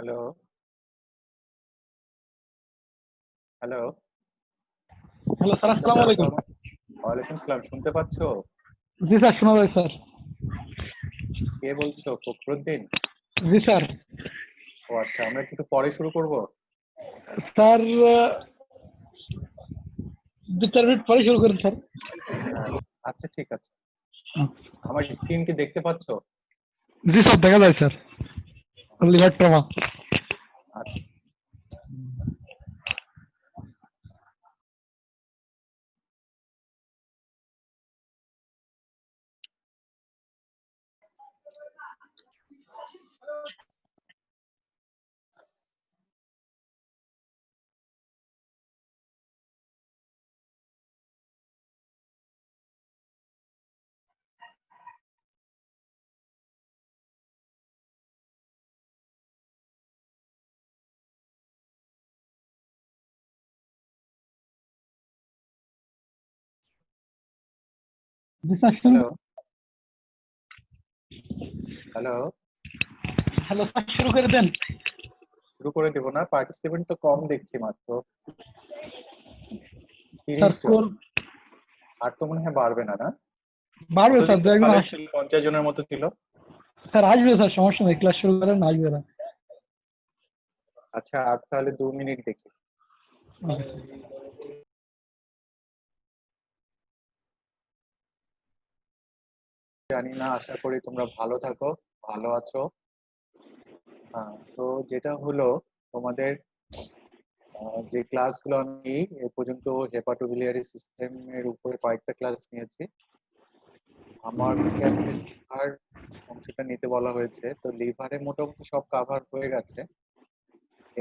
Hello, hello. Hello sir, শুনতে আসসালামু পাচ্ছ আলাইকুম। ওয়ালাইকুম সালাম, শুনতে পাচ্ছ? জি স্যার, শোনা যায় স্যার। কে বলছো? ফখরুদ্দিন? জি স্যার। ও আচ্ছা, আমরা কি একটু পরে শুরু করব? স্যার, 2-4 মিনিট পরে শুরু করেন স্যার। হ্যাঁ, আচ্ছা ঠিক আছে। আমার স্ক্রিন কি দেখতে পাচ্ছ? জি স্যার, দেখা যায় স্যার। Liver trauma. আচ্ছা। জি স্যার, শুরু। Hello, hello. হ্যালো স্যার, শুরু করে দেন। শুরু করে দেবো না, পার্টিসিপেন্ট তো কম দেখছি, মাত্র স্যার 30 জন। আর তো মনে হয় বাড়বে না, না? বাড়বে স্যার, এতদিন তো 2-1 জন ভালোই ছিল, 50 জনের মতো ছিল। স্যার আসবে স্যার, সমস্যা নেই, ক্লাস শুরু করেন, আসবে না। আচ্ছা, আর তাহলে 2 মিনিট দেখি। জানি না, আশা করি তোমরা ভালো থাকো, ভালো আছো। তো যেটা হলো, তোমাদের যে ক্লাসগুলো আমি এ পর্যন্ত হেপাটোবিলিয়ারি সিস্টেমের উপরে কয়েকটা ক্লাস নিয়েছি। আমাকে আসলে লিভার অংশটা নিতে বলা হয়েছে, তো লিভারে মোটামুটি সব কাভার হয়ে গেছে।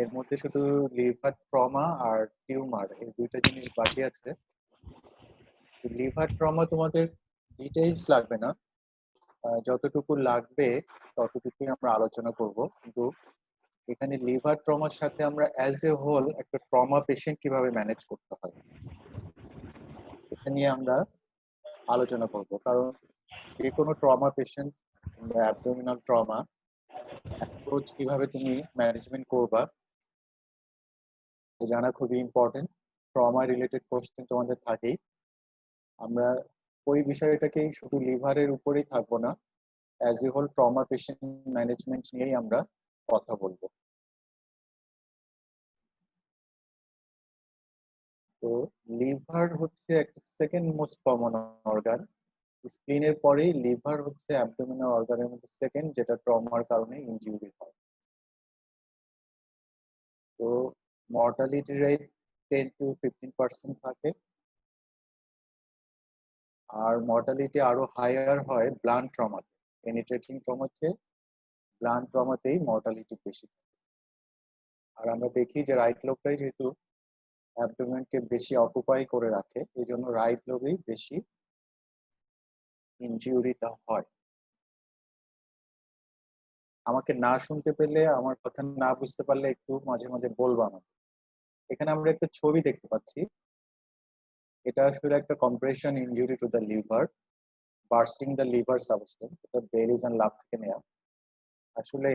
এর মধ্যে শুধু লিভার ট্রমা আর টিউমার, এই দুইটা জিনিস বাকি আছে। লিভার ট্রমা তোমাদের ডিটেইলস লাগবে না, যতটুকু লাগবে ততটুকুই আমরা আলোচনা করব। কিন্তু এখানে লিভার ট্রমার সাথে আমরা অ্যাজ এ হোল একটা ট্রমা পেশেন্ট কিভাবে ম্যানেজ করতে হয় এটা নিয়ে আমরা আলোচনা করব। কারণ যে কোনো ট্রমা পেশেন্ট কিংবা অ্যাবডোমিনাল ট্রমা অ্যাপ্রোচ কিভাবে তুমি ম্যানেজমেন্ট করবা জানা খুবই ইম্পর্টেন্ট। ট্রমা রিলেটেড কোশ্চেন তোমাদের থাকেই। আমরা ওই বিষয়টাকেই শুধু লিভারের উপরেই থাকবো না, as a whole trauma patient management নিয়েই আমরা কথা বলবো। তো লিভার হচ্ছে একটা সেকেন্ড মোস্ট কমন অর্গান। স্প্লিনের পরেই লিভার হচ্ছে অ্যাবডোমিনাল অর্গানের মধ্যে সেকেন্ড, যেটা ট্রমার কারণে ইনজিউরি হয়। তো মর্টালিটি রেট 10 to 15% থাকে। আর মর্টালিটি আরো হায়ার হয় ব্লান্ট ট্রমাতে। পেনিট্রেটিং ট্রমার চেয়ে ব্লান্ট ট্রমাতেই মর্টালিটি বেশি থাকে। আর আমরা দেখি যে রাইট লোবটাই যেহেতু অ্যাবডোমেনকে বেশি অকুপাই করে রাখে, এই জন্য রাইট লোবেই বেশি ইনজিউরিটা হয়। আমাকে না শুনতে পেলে, আমার কথা না বুঝতে পারলে একটু মাঝে মাঝে বলবো আমাকে। এখানে আমরা একটা ছবি দেখতে পাচ্ছি, এটা আসলে একটা compression injury to the liver, bursting the liver substance. এটা বেরিজ অ্যান্ড লাভ থেকে নেওয়া। আসলে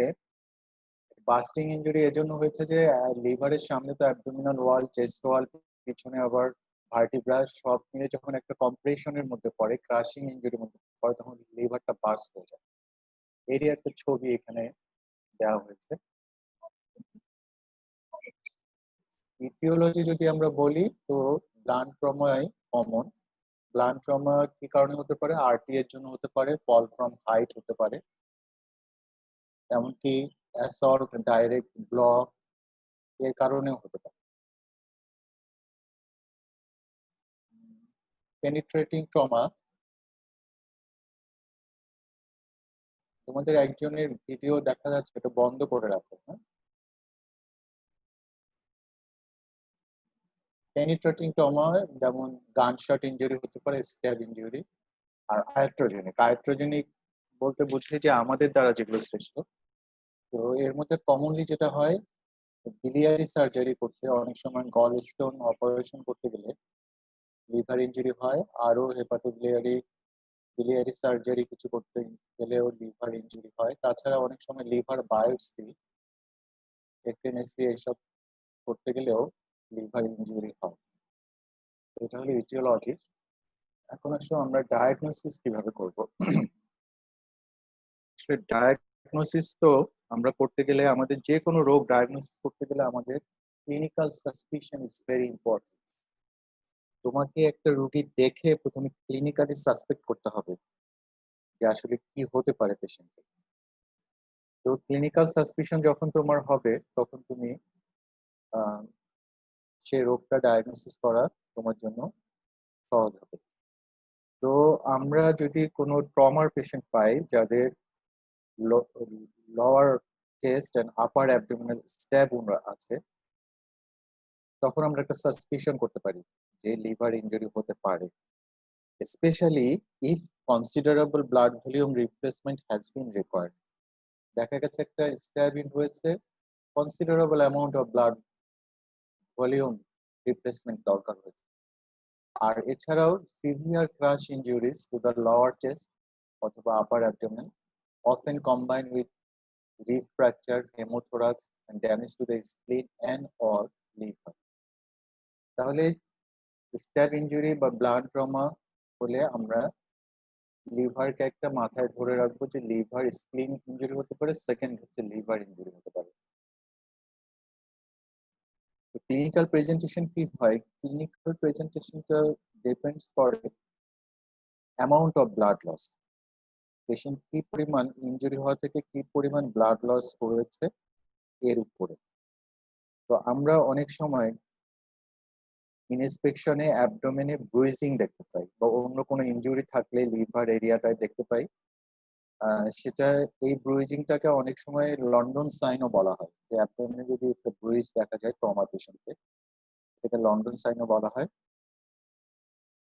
বাস্টিং ইনজুরি এজন্য হয়েছে যে লিভারের সামনে তো অ্যাবডোমিনাল ওয়াল, চেস্ট ওয়াল, পিছনে আবার ভার্টিব্রা, সব মিলে যখন একটা কম্প্রেশনের মধ্যে পড়ে, ক্রাশিং ইনজুরির মধ্যে পড়ে, তখন লিভারটা বার্স্ট হয়ে যায়। এরই একটা ছবি এখানে দেওয়া হয়েছে। ইটিওলজি যদি আমরা বলি, তো ব্লান্ট ট্রমাই কমন। ব্লান্ট ট্রমা কি কারণে হতে পারে? আরটি এর জন্য হতে পারে, ফল ফ্রম হাইট হতে পারে, এমনকি অ্যাসল্ট, ডাইরেক্ট ব্লক এর কারণেও হতে পারে। পেনিট্রেটিং ট্রমা, তোমাদের একজনের ভিডিও দেখা যাচ্ছে, এটা বন্ধ করে রাখো, হ্যাঁ? পেনিট্রেটিং ট্রমা যেমন গানশট ইনজুরি হতে পারে, স্ট্যাব ইনজুরি। আর আয়াট্রোজেনিক, আয়াট্রোজেনিক বলতে বুঝি যে আমাদের দ্বারা যেগুলো সৃষ্ট। তো এর মধ্যে কমনলি যেটা হয়, বিলিয়ারি সার্জারি করতে, অনেক সময় গল স্টোন অপারেশন করতে গেলে লিভার ইনজুরি হয়। আরো হেপাটোবিলিয়ারি বিলিয়ারি সার্জারি কিছু করতে গেলেও লিভার ইনজুরি হয়। তাছাড়া অনেক সময় লিভার বায়োপসি এফএনএসি এইসব করতে গেলেও লিভার ইনজুরি হয়। এটা হলো ইটিওলজি। এখন আসলে আমরা ডায়াগনোসিস কিভাবে করব? আসলে ডায়াগনোসিস তো আমরা করতে গেলে, আমাদের যে কোনো রোগ ডায়াগনোসিস করতে গেলে আমাদের clinical suspicion is very important. তোমাকে একটা রোগী দেখে প্রথমে ক্লিনিক্যালি সাসপেক্ট করতে হবে যে আসলে কি হতে পারে পেশেন্টের। তো ক্লিনিক্যাল সাসপিশন যখন তোমার হবে তখন তুমি আহ, সেই রোগটা ডায়াগনোসিস করা তোমার জন্য সহজ হবে। তো আমরা যদি কোনো ট্রমার পেশেন্ট পাই যাদের lower chest and upper abdominal stab আছে, তখন আমরা একটা সাসপিশন করতে পারি যে লিভার ইনজুরি হতে পারে, specially if considerable blood volume replacement has been required. দেখা গেছে একটা স্ট্যাব ইন হয়েছে, considerable amount of blood volume replacement দরকার হয়েছে। আর এছাড়াও severe crush injuries to the lower chest অথবা upper abdomen often combined with rib fracture, pneumothorax, and damage to the spleen and or liver. তাহলে stab injury বা blood trauma হলে আমরা লিভারকে একটা মাথায় ধরে রাখবো যে লিভার স্প্লিন ইনজুরি হতে পারে, সেকেন্ড হচ্ছে লিভার ইনজুরি হতে পারে। ক্লিনিক্যাল প্রেজেন্টেশন কি হয়? ক্লিনিক্যাল প্রেজেন্টেশনটা ডিপেন্ডস করে amount of blood loss. Patient কি পরিমাণ ইনজুরি হওয়া থেকে কি পরিমাণ ব্লাড লস হয়েছে এর উপরে। তো আমরা অনেক সময় ইনস্পেকশনে অ্যাবডোমেনে ব্রুইজিং দেখতে পাই বা অন্য কোনো ইনজুরি থাকলে লিভার এরিয়াটায় দেখতে পাই। সেটা, এই ব্রুইজিংটাকে অনেক সময় লন্ডন সাইনও বলা হয়, যে অ্যাবডোমেনে যদি একটা ব্রুইজ দেখা যায় ট্রমা পেশেন্টে, এটা লন্ডন সাইনও বলা হয়।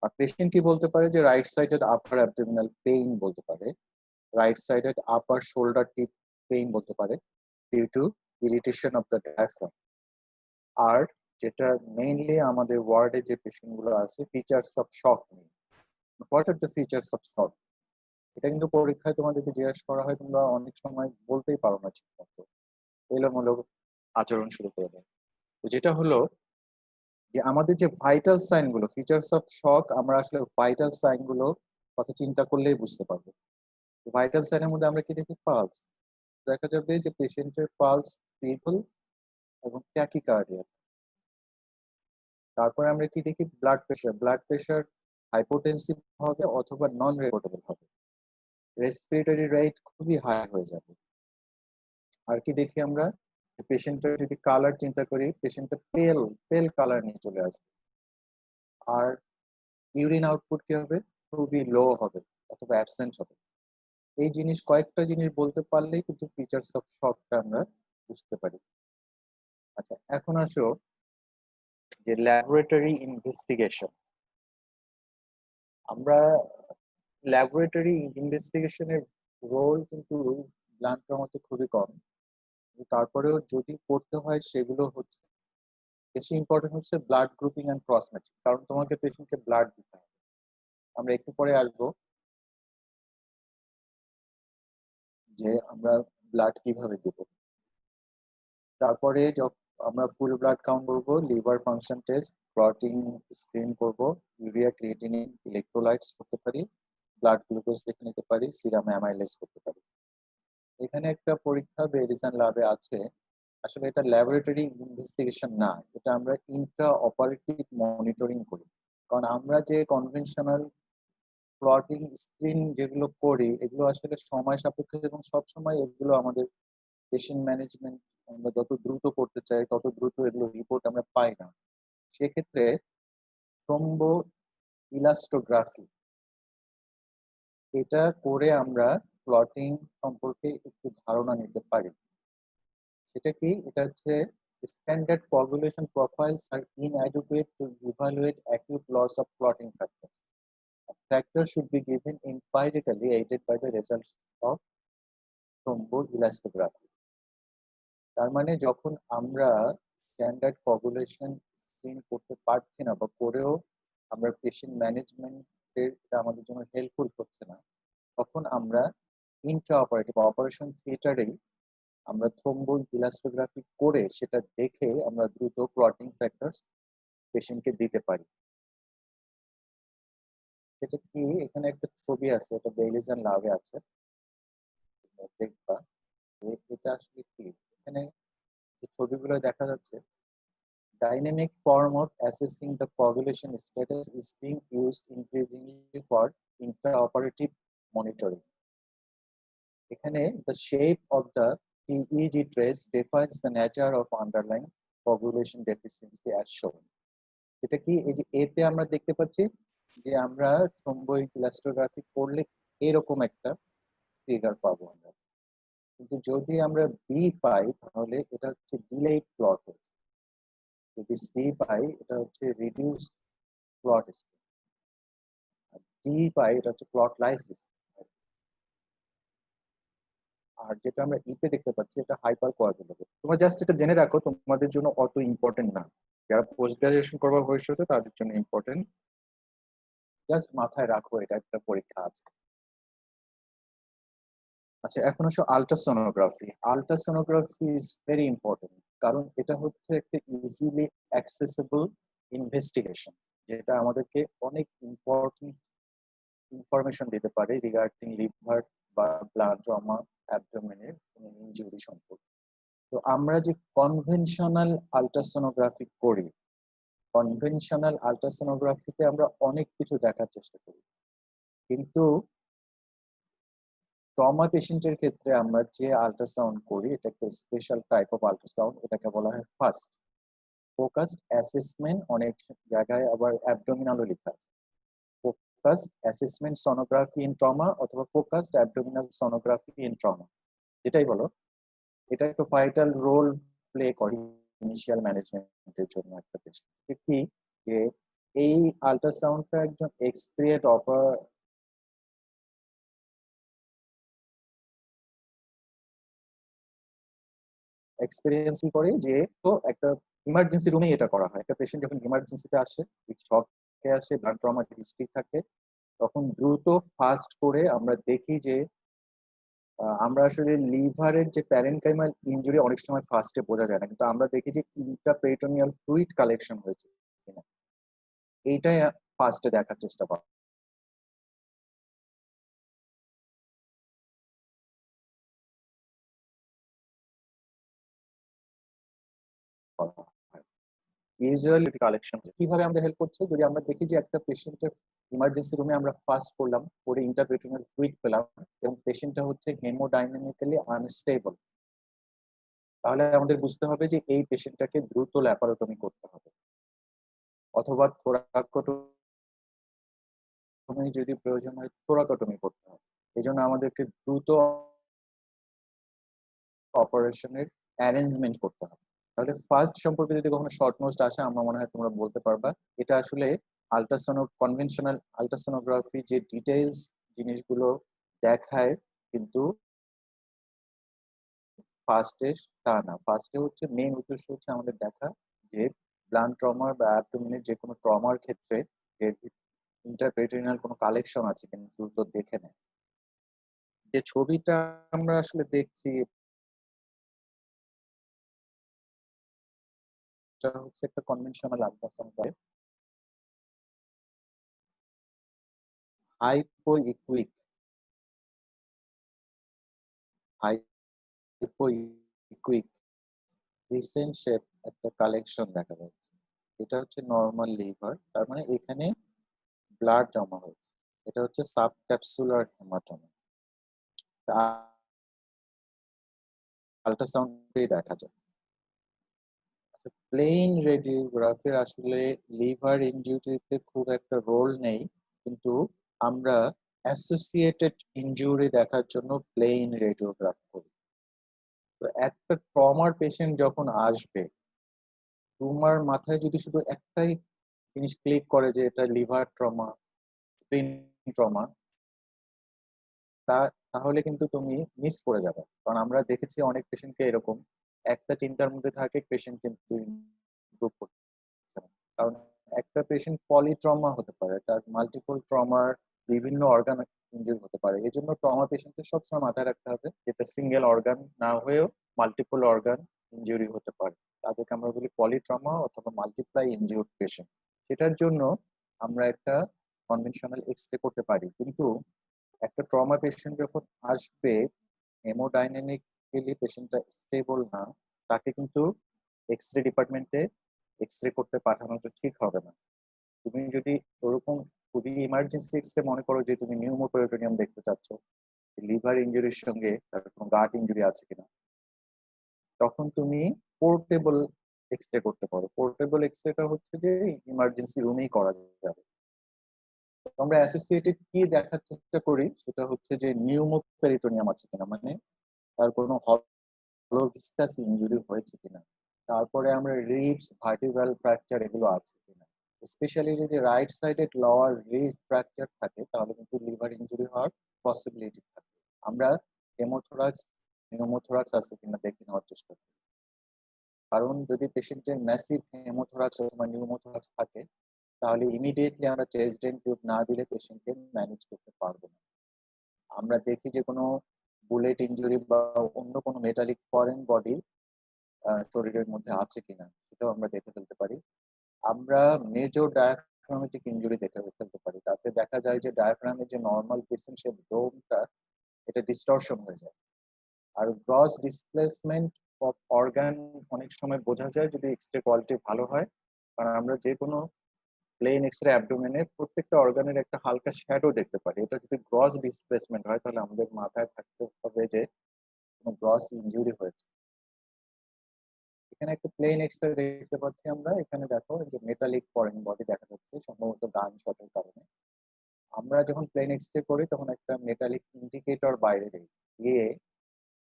আর পেশেন্ট কি বলতে পারে যে right sided upper abdominal pain বলতে পারে, right sided upper shoulder tip pain বলতে পারে due to irritation of the diaphragm. আর যেটা মেইনলি আমাদের ওয়ার্ডে যে পেশেন্ট গুলো আছে, ফিচার্স অফ শক নিয়ে। What are the features of শক? এটা কিন্তু পরীক্ষায় তোমাদেরকে জিজ্ঞাসা করা হয়, তোমরা অনেক সময় বলতেই পারো না ঠিক মতো, এলোমেলো আচরণ শুরু করে দেয়। তো যেটা হলো যে আমাদের যে ভাইটাল সাইন গুলো, ফিচার্স অফ শক, আমরা আসলে ভাইটাল সাইন গুলো কথা চিন্তা করলেই বুঝতে পারবো। ভাইটাল সাইনের মধ্যে আমরা কি দেখি? পালস। দেখা যাবে যে পেশেন্টের পালস স্টেবল এবং ট্যাকিকার্ডিয়া। তারপরে আমরা কি দেখি? Blood pressure. Blood pressure hypotensive হবে অথবা নন রেকর্ডেবল হবে। রেসপিরেটরি রেট খুবই হাই হয়ে যাবে। আর কি দেখি আমরা? পেশেন্টের যদি কালার চিন্তা করি, পেশেন্টের পেল পেল কালার নিয়ে চলে আসবে। আর ইউরিন আউটপুট কি হবে? খুবই লো হবে অথবা অ্যাবসেন্ট হবে। এই জিনিস, কয়েকটা জিনিস বলতে পারলেই কিন্তু ফিচার্স অফ শকটা আমরা বুঝতে পারি। আচ্ছা, এখন আসো যে ল্যাবরেটরি ইনভেস্টিগেশন। আমরা ল্যাবরেটরি ইনভেস্টিগেশনের রোল কিন্তু ব্লাড ট্রমাতে খুবই কম, তারপরেও যদি করতে হয় সেগুলো হচ্ছে বেশি ইম্পর্টেন্ট হচ্ছে blood grouping and cross matching, কারণ তোমাকে পেশেন্টকে ব্লাড দিতে হবে। আমরা একটু পরে আসবো যে আমরা ব্লাড কিভাবে দিব। তারপরে আমরা ফুল ব্লাড কাউন্ট করবো, liver function test, clotting screen করব, ইউরিয়া ক্রিয়েটিনিন ইলেকট্রোলাইটস করতে পারি, ব্লাড গ্লুকোজ দেখে নিতে পারি, সিরাম অ্যামাইলেজ করতে পারি। এখানে একটা পরীক্ষা বেরিসান ল্যাবে আছে। আসলে এটা ল্যাবরেটরি ইনভেস্টিগেশন না, এটা আমরা ইন্ট্রা অপারেটিভ মনিটরিং করি। কারণ আমরা যে কনভেনশনাল প্লটিং স্ক্রিন যেগুলো করি, এগুলো আসলে সময় সাপেক্ষ এবং সবসময় এগুলো আমাদের পেশেন্ট ম্যানেজমেন্ট, আমরা যত দ্রুত করতে চাই তত দ্রুত এগুলো রিপোর্ট আমরা পাই না। সেক্ষেত্রে থ্রোম্বো ইলাস্টোগ্রাফি, এটা করে আমরা প্লটিং সম্পর্কে একটু ধারণা নিতে পারি। সেটা কি? এটা হচ্ছে স্ট্যান্ডার্ড কোয়াগুলেশন প্রোফাইলস আর inadequate to evaluate acute loss of clotting factor. Factor should be given empirically aided by the results of thromboelastography. তার মানে যখন আমরা স্ট্যান্ডার্ড কোয়াগুলেশন স্ক্রিন করতে পারছি না বা করেও আমরা পেশেন্ট ম্যানেজমেন্টের এটা আমাদের জন্য হেল্পফুল হচ্ছে না, তখন আমরা ইন্ট্রা অপারেটিভ অপারেশন থিয়েটারেই আমরা থ্রোম্বো ইলাস্টোগ্রাফি করে সেটা দেখে আমরা দ্রুত ক্লটিং ফ্যাক্টরস পেশেন্টকে দিতে পারি। এটা কি, এখানে একটা ছবি আছে, এটা বেইলিজ লাভে আছে, দেখবা। এটা আসলে কি, এখানে যে ছবিগুলো দেখা যাচ্ছে, dynamic form of assessing the coagulation status is being used increasingly for intraoperative monitoring. এখানে the shape of the TEG trace defines the nature of underlying coagulation deficiency as shown. এটা কি, এই যে এতে আমরা দেখতে পাচ্ছি যে আমরা থ্রোম্বোইলাস্টোগ্রাফি করলে এরকম একটা ফিগার পাবো আমরা, কিন্তু যদি আমরা বি পাই তাহলে এটা হচ্ছে ডিলেড প্লট হচ্ছে, যদি সি পাই এটা হচ্ছে রিডিউস প্লট, ডি পাই এটা হচ্ছে প্লট লাইসিস, আর যেটা আমরা ইতে দেখতে পাচ্ছি এটা হাইপার কোয়াগুলেবল। তোমরা জাস্ট এটা জেনে রাখো, তোমাদের জন্য অত ইম্পর্টেন্ট না, যারা পোস্ট গ্রাজুয়েশন করবার ভবিষ্যতে তাদের জন্য ইম্পর্টেন্ট, জাস্ট মাথায় রাখো এটা একটা পরীক্ষা আছে। আচ্ছা, এখন আসো ultrasonography. Ultrasonography is very important, কারণ এটা হচ্ছে একটা ইজিলি অ্যাক্সেসিবল ইনভেস্টিগেশন, যেটা আমাদেরকে অনেক ইম্পর্টেন্ট ইনফরমেশন দিতে পারে রিগার্ডিং লিভার বা ব্লাড ট্রমা, অ্যাবডোমেনের কোনো ইনজুরি সম্পর্কে। তো আমরা যে কনভেনশনাল আলট্রাসোনোগ্রাফি করি, কনভেনশনাল আলট্রাসোনোগ্রাফিতে আমরা অনেক কিছু দেখার চেষ্টা করি, কিন্তু ট্রমা পেশেন্টের ক্ষেত্রে আমরা যে আলট্রাসাউন্ড করি এটা একটা স্পেশাল টাইপ অফ আলট্রাসাউন্ড, এটাকে বলা হয় ফার্স্ট ফোকাসড অ্যাসেসমেন্ট, অনেক জায়গায় আবার অ্যাবডোমিনালও লেখা আছে, focused assessment sonography in trauma অথবা focused abdominal sonography in trauma, যেটাই বলো। এটা একটা ভাইটাল রোল প্লে করে ইনিশিয়াল ম্যানেজমেন্টের জন্য একটা পেশেন্ট কি, যে এই আলট্রাসাউন্ডটা একজন এক্সপিরিয়েন্ট এক্সপিরিয়েন্স করে, যে তো একটা ইমার্জেন্সি রুমে এটা করা হয়। একটা পেশেন্ট যখন ইমার্জেন্সিতে আসে, শকে আসে, ব্লাড ট্রমা হিস্ট্রি থাকে, তখন দ্রুত ফাস্ট করে আমরা দেখি যে আমরা আসলে লিভারের যে প্যারেনকাইমাল ইনজুরি অনেক সময় ফার্স্টে বোঝা যায় না, কিন্তু আমরা দেখি যে ইন্ট্রাপেরিটোনিয়াল ফ্লুইড কালেকশন হয়েছে কিনা, এইটাই ফার্স্টে দেখার চেষ্টা করা হয়। ইউজুয়ালি কালেকশন কিভাবে আমাদের হেল্প করছে, যদি আমরা দেখি যে একটা পেশেন্টের ইমার্জেন্সি রুমে আমরা ফার্স্ট করলাম, করে ইন্টারপেরিটোনিয়াল ফ্লুইড পেলাম এবং পেশেন্টটা হচ্ছে হেমোডাইনামিক্যালি আনস্টেবল, তাহলে আমাদের বুঝতে হবে যে এই পেশেন্টটাকে দ্রুত ল্যাপারোটমি করতে হবে, অথবা থোরাকোটমি যদি প্রয়োজন হয় থোরাকোটমি করতে হবে। এই জন্য আমাদেরকে দ্রুত অপারেশনের অ্যারেঞ্জমেন্ট করতে হবে। তাহলে ফার্স্ট সম্পর্কে যদি কখনো শর্ট নোটস আসে, আমার মনে হয় তোমরা বলতে পারবা। এটা আসলে কনভেনশনাল আলট্রাসোনোগ্রাফি যে ডিটেইলস জিনিসগুলো দেখায়, কিন্তু ফার্স্টে তা না। ফার্স্টে হচ্ছে মেইন উদ্দেশ্য হচ্ছে আমাদের দেখা যে ব্লাড ট্রমার বা অ্যাবডোমিনের যে কোনো ট্রমার ক্ষেত্রে যে ইন্টারপেরিটোনিয়াল কোনো কালেকশন আছে কিন্তু দ্রুত দেখে নেয়। যে ছবিটা আমরা আসলে দেখছি, এটা হচ্ছে একটা conventional ultrasound, hypoechoic hypoechoic crescent shape একটা কালেকশন দেখা যাচ্ছে। এটা হচ্ছে নর্মাল লিভার, তার মানে এখানে ব্লাড জমা হয়েছে। এটা হচ্ছে সাবক্যাপসুলার হেমাটোমা, আল্ট্রাসাউন্ডেই দেখা যায়। প্লেন রেডিওগ্রাফির আসলে লিভার ইনজুরিতে খুব একটা রোল নেই, কিন্তু আমরা অ্যাসোসিয়েটেড ইনজুরি দেখার জন্য প্লেন রেডিওগ্রাফ করি। তো একটা ট্রমার পেশেন্ট যখন আসবে, তোমার মাথায় যদি শুধু একটাই জিনিস ক্লিক করে যে এটা লিভার ট্রমা, স্প্লিন ট্রমা, তাহলে কিন্তু তুমি মিস করে যাবে। কারণ আমরা দেখেছি অনেক পেশেন্টকে এরকম একটা চিন্তার মধ্যে থাকে, পেশেন্ট কিন্তু ইমপ্রুভ করছে না। কারণ একটা পেশেন্ট পলিট্রমা হতে পারে, তার মাল্টিপল ট্রমার বিভিন্ন অর্গান ইনজুরি হতে পারে। এই জন্য ট্রমা পেশেন্টকে সবসময় মাথায় রাখতে হবে এটা সিঙ্গেল অর্গান না হয়েও মাল্টিপল অর্গান ইনজুরি হতে পারে, তাদেরকে আমরা বলি পলিট্রমা অথবা মাল্টিপ্লাই ইনজিউরড পেশেন্ট। সেটার জন্য আমরা একটা কনভেনশনাল এক্সরে করতে পারি, কিন্তু একটা ট্রমা পেশেন্ট যখন আসবে, হেমোডাইনামিক্যালি পেশেন্টটা স্টেবল না, তাকে কিন্তু এক্সরে ডিপার্টমেন্টে এক্সরে করতে পাঠানোটা ঠিক হবে না। তুমি যদি ওরকম খুবই ইমার্জেন্সি এক্সরে মনে করো যে তুমি নিউমোপেরিটোনিয়াম দেখতে চাচ্ছ, লিভার ইনজুরির সঙ্গে তার কোনো গাট ইনজুরি আছে কিনা, তখন তুমি পোর্টেবল এক্সরে করতে পারো। পোর্টেবল এক্সরেটা হচ্ছে যে ইমার্জেন্সি রুমেই করা যাবে। আমরা অ্যাসোসিয়েটেড কি দেখার চেষ্টা করি সেটা হচ্ছে যে নিউমোপেরিটোনিয়াম আছে কিনা, মানে তার কোনো হলো ভিসকাস ইনজুরি হয়েছে কিনা, তারপরে আমরা রিবস, ভার্টিব্রাল ফ্র্যাকচার এগুলো আছে কিনা। স্পেশালি যদি right sided lower rib fracture থাকে তাহলে কিন্তু লিভার ইনজুরি হওয়ার পসিবিলিটি থাকে। আমরা হেমোথোরাক্স, নিউমোথোরাক্স আছে কিনা দেখে নেওয়ার চেষ্টা করি, কারণ যদি পেশেন্টের ম্যাসিভ হেমোথোরাক্স অথবা নিউমোথোরাক্স থাকে তাহলে ইমিডিয়েটলি আমরা চেস্ট ড্রেন টিউব না দিলে পেশেন্টকে ম্যানেজ করতে পারবো না। আমরা দেখি যে কোনো বুলেট ইনজুরি বা অন্য কোনো মেটালিক ফরেন বডি শরীরের মধ্যে আছে কিনা সেটাও আমরা দেখে ফেলতে পারি। আমরা মেজর ডায়াফ্রামেটিক ইনজুরি দেখে ফেলতে পারি, তাতে দেখা যায় যে ডায়াফ্রামের যে নর্মাল পিসেন শেপ ডোমটা এটা ডিস্টরশন হয়ে যায়। আর গ্রস ডিসপ্লেসমেন্ট অফ অর্গান অনেক সময় বোঝা যায় যদি এক্সরে কোয়ালিটি ভালো হয়, কারণ আমরা যে কোনো প্লেন এক্সরে অ্যাবডোমেনে প্রত্যেকটা অর্গানের একটা হালকা শ্যাডো দেখতে পারি। এটা যদি গ্রস ডিসপ্লেসমেন্ট হয় তাহলে আমাদের মাথায় থাকতে হবে যে কোনো গ্রস ইনজুরি হয়েছে। এখানে একটা প্লেন এক্সরে দেখতে পাচ্ছি আমরা, এখানে দেখো যে মেটালিক ফরেন বডি দেখা যাচ্ছে, সম্ভবত গান শটের কারণে। আমরা যখন প্লেন এক্সরে করি তখন একটা মেটালিক ইন্ডিকেটর বাইরে দিই, দিয়ে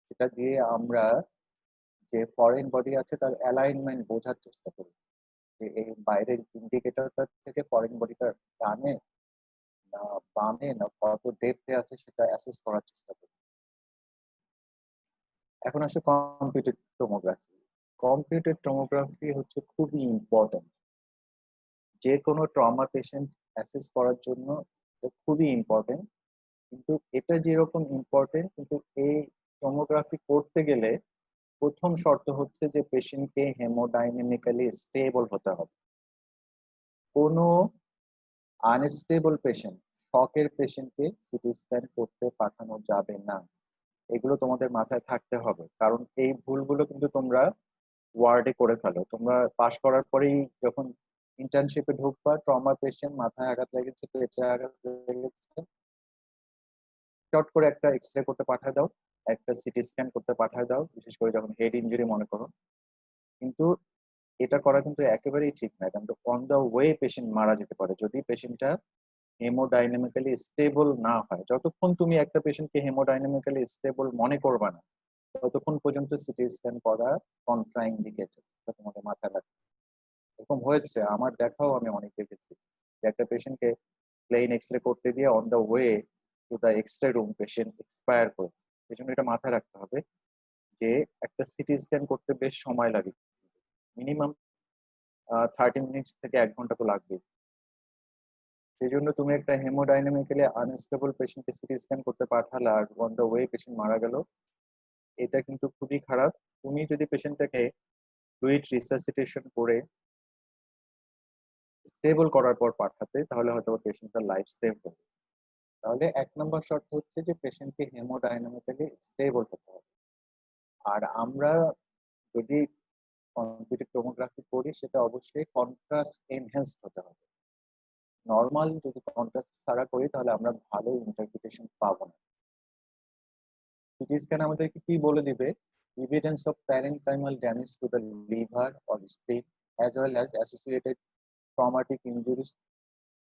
সেটা দিয়ে আমরা যে ফরেন বডি আছে তার অ্যালাইনমেন্ট বোঝার চেষ্টা করি, যে এই বাইরের ইন্ডিকেটরটা থেকে ফরেন বডিটা ডানে না বামে না কত ডেপথে আছে সেটা অ্যাসেস করার চেষ্টা করি। এখন আসলে কম্পিউটেড টোমোগ্রাফি। কম্পিউটেড টোমোগ্রাফি হচ্ছে খুবই ইম্পর্টেন্ট যে কোনো ট্রমা পেশেন্ট অ্যাসেস করার জন্য। এটা খুবই ইম্পর্টেন্ট, কিন্তু এটা যেরকম ইম্পর্টেন্ট, কিন্তু এই টোমোগ্রাফি করতে গেলে প্রথম শর্ত হচ্ছে যে পেশেন্টকে হেমোডাইনামিক্যালি স্টেবল হতে হবে। কোনো আনস্টেবল পেশেন্ট, শকের পেশেন্টকে সিটি স্ক্যান করতে পাঠানো যাবে না। এগুলো তোমাদের মাথায় থাকতে হবে, কারণ এই ভুলগুলো কিন্তু তোমরা ওয়ার্ডে করে ফেলো। তোমরা পাশ করার পরেই যখন ইন্টার্নশিপে ঢুকবা, ট্রমা পেশেন্ট মাথায় আঘাত লেগেছে, পেটে আঘাত লেগেছে, চট করে একটা এক্সরে করতে পাঠায় দাও, একটা সিটি স্ক্যান করতে পাঠায় দাও, বিশেষ করে যখন হেড ইনজুরি মনে করো। কিন্তু এটা করা কিন্তু একেবারেই ঠিক না, কারণ অন দ্য ওয়ে পেশেন্ট মারা যেতে পারে যদি পেশেন্টটা হেমোডাইনামিক্যালি স্টেবল না হয়। যতক্ষণ তুমি একটা পেশেন্টকে হেমোডাইনামিক্যালি স্টেবল মনে করবে না ততক্ষণ পর্যন্ত সিটি স্ক্যান করা কন্ট্রা ইন্ডিকেটেড, তোমাদের মাথায় রাখবে। এরকম হয়েছে আমার দেখাও, আমি অনেক দেখেছি যে একটা পেশেন্টকে প্লেন এক্সরে করতে দিয়ে on the way to the x-ray room patient expire করেছে। এই জন্য এটা মাথায় রাখতে হবে যে একটা সিটি স্ক্যান করতে বেশ সময় লাগে, মিনিমাম 30 মিনিটস থেকে 1 ঘন্টা তো লাগবে। সেই জন্য তুমি একটা হেমোডাইনামিক্যালি আনস্টেবল পেশেন্টকে সিটি স্ক্যান করতে পাঠালে আর অন দ্য ওয়ে পেশেন্ট মারা গেল, এটা কিন্তু খুবই খারাপ। তুমি যদি পেশেন্টটাকে ফ্লুইড রিসাসিটেশন করে স্টেবল করার পর পাঠাতে তাহলে হয়তো পেশেন্টটার লাইফ সেভ হবে। তাহলে 1 নম্বর শর্ত হচ্ছে যে পেশেন্টকে হেমোডাইনামিক্যালি স্টেবল হতে হবে। আর আমরা যদি কম্পিউটেড টোমোগ্রাফি করি সেটা অবশ্যই কন্ট্রাস্ট এনহ্যান্সড হতে হবে। নর্মাল যদি কন্ট্রাস্ট ছাড়া করি তাহলে আমরা ভালো ইন্টারপ্রিটেশন পাবো না। সিটি স্ক্যান আমাদেরকে কি বলে দিবে? Evidence of parenchymal damage to the liver or স্প্লিন as well as associated traumatic injuries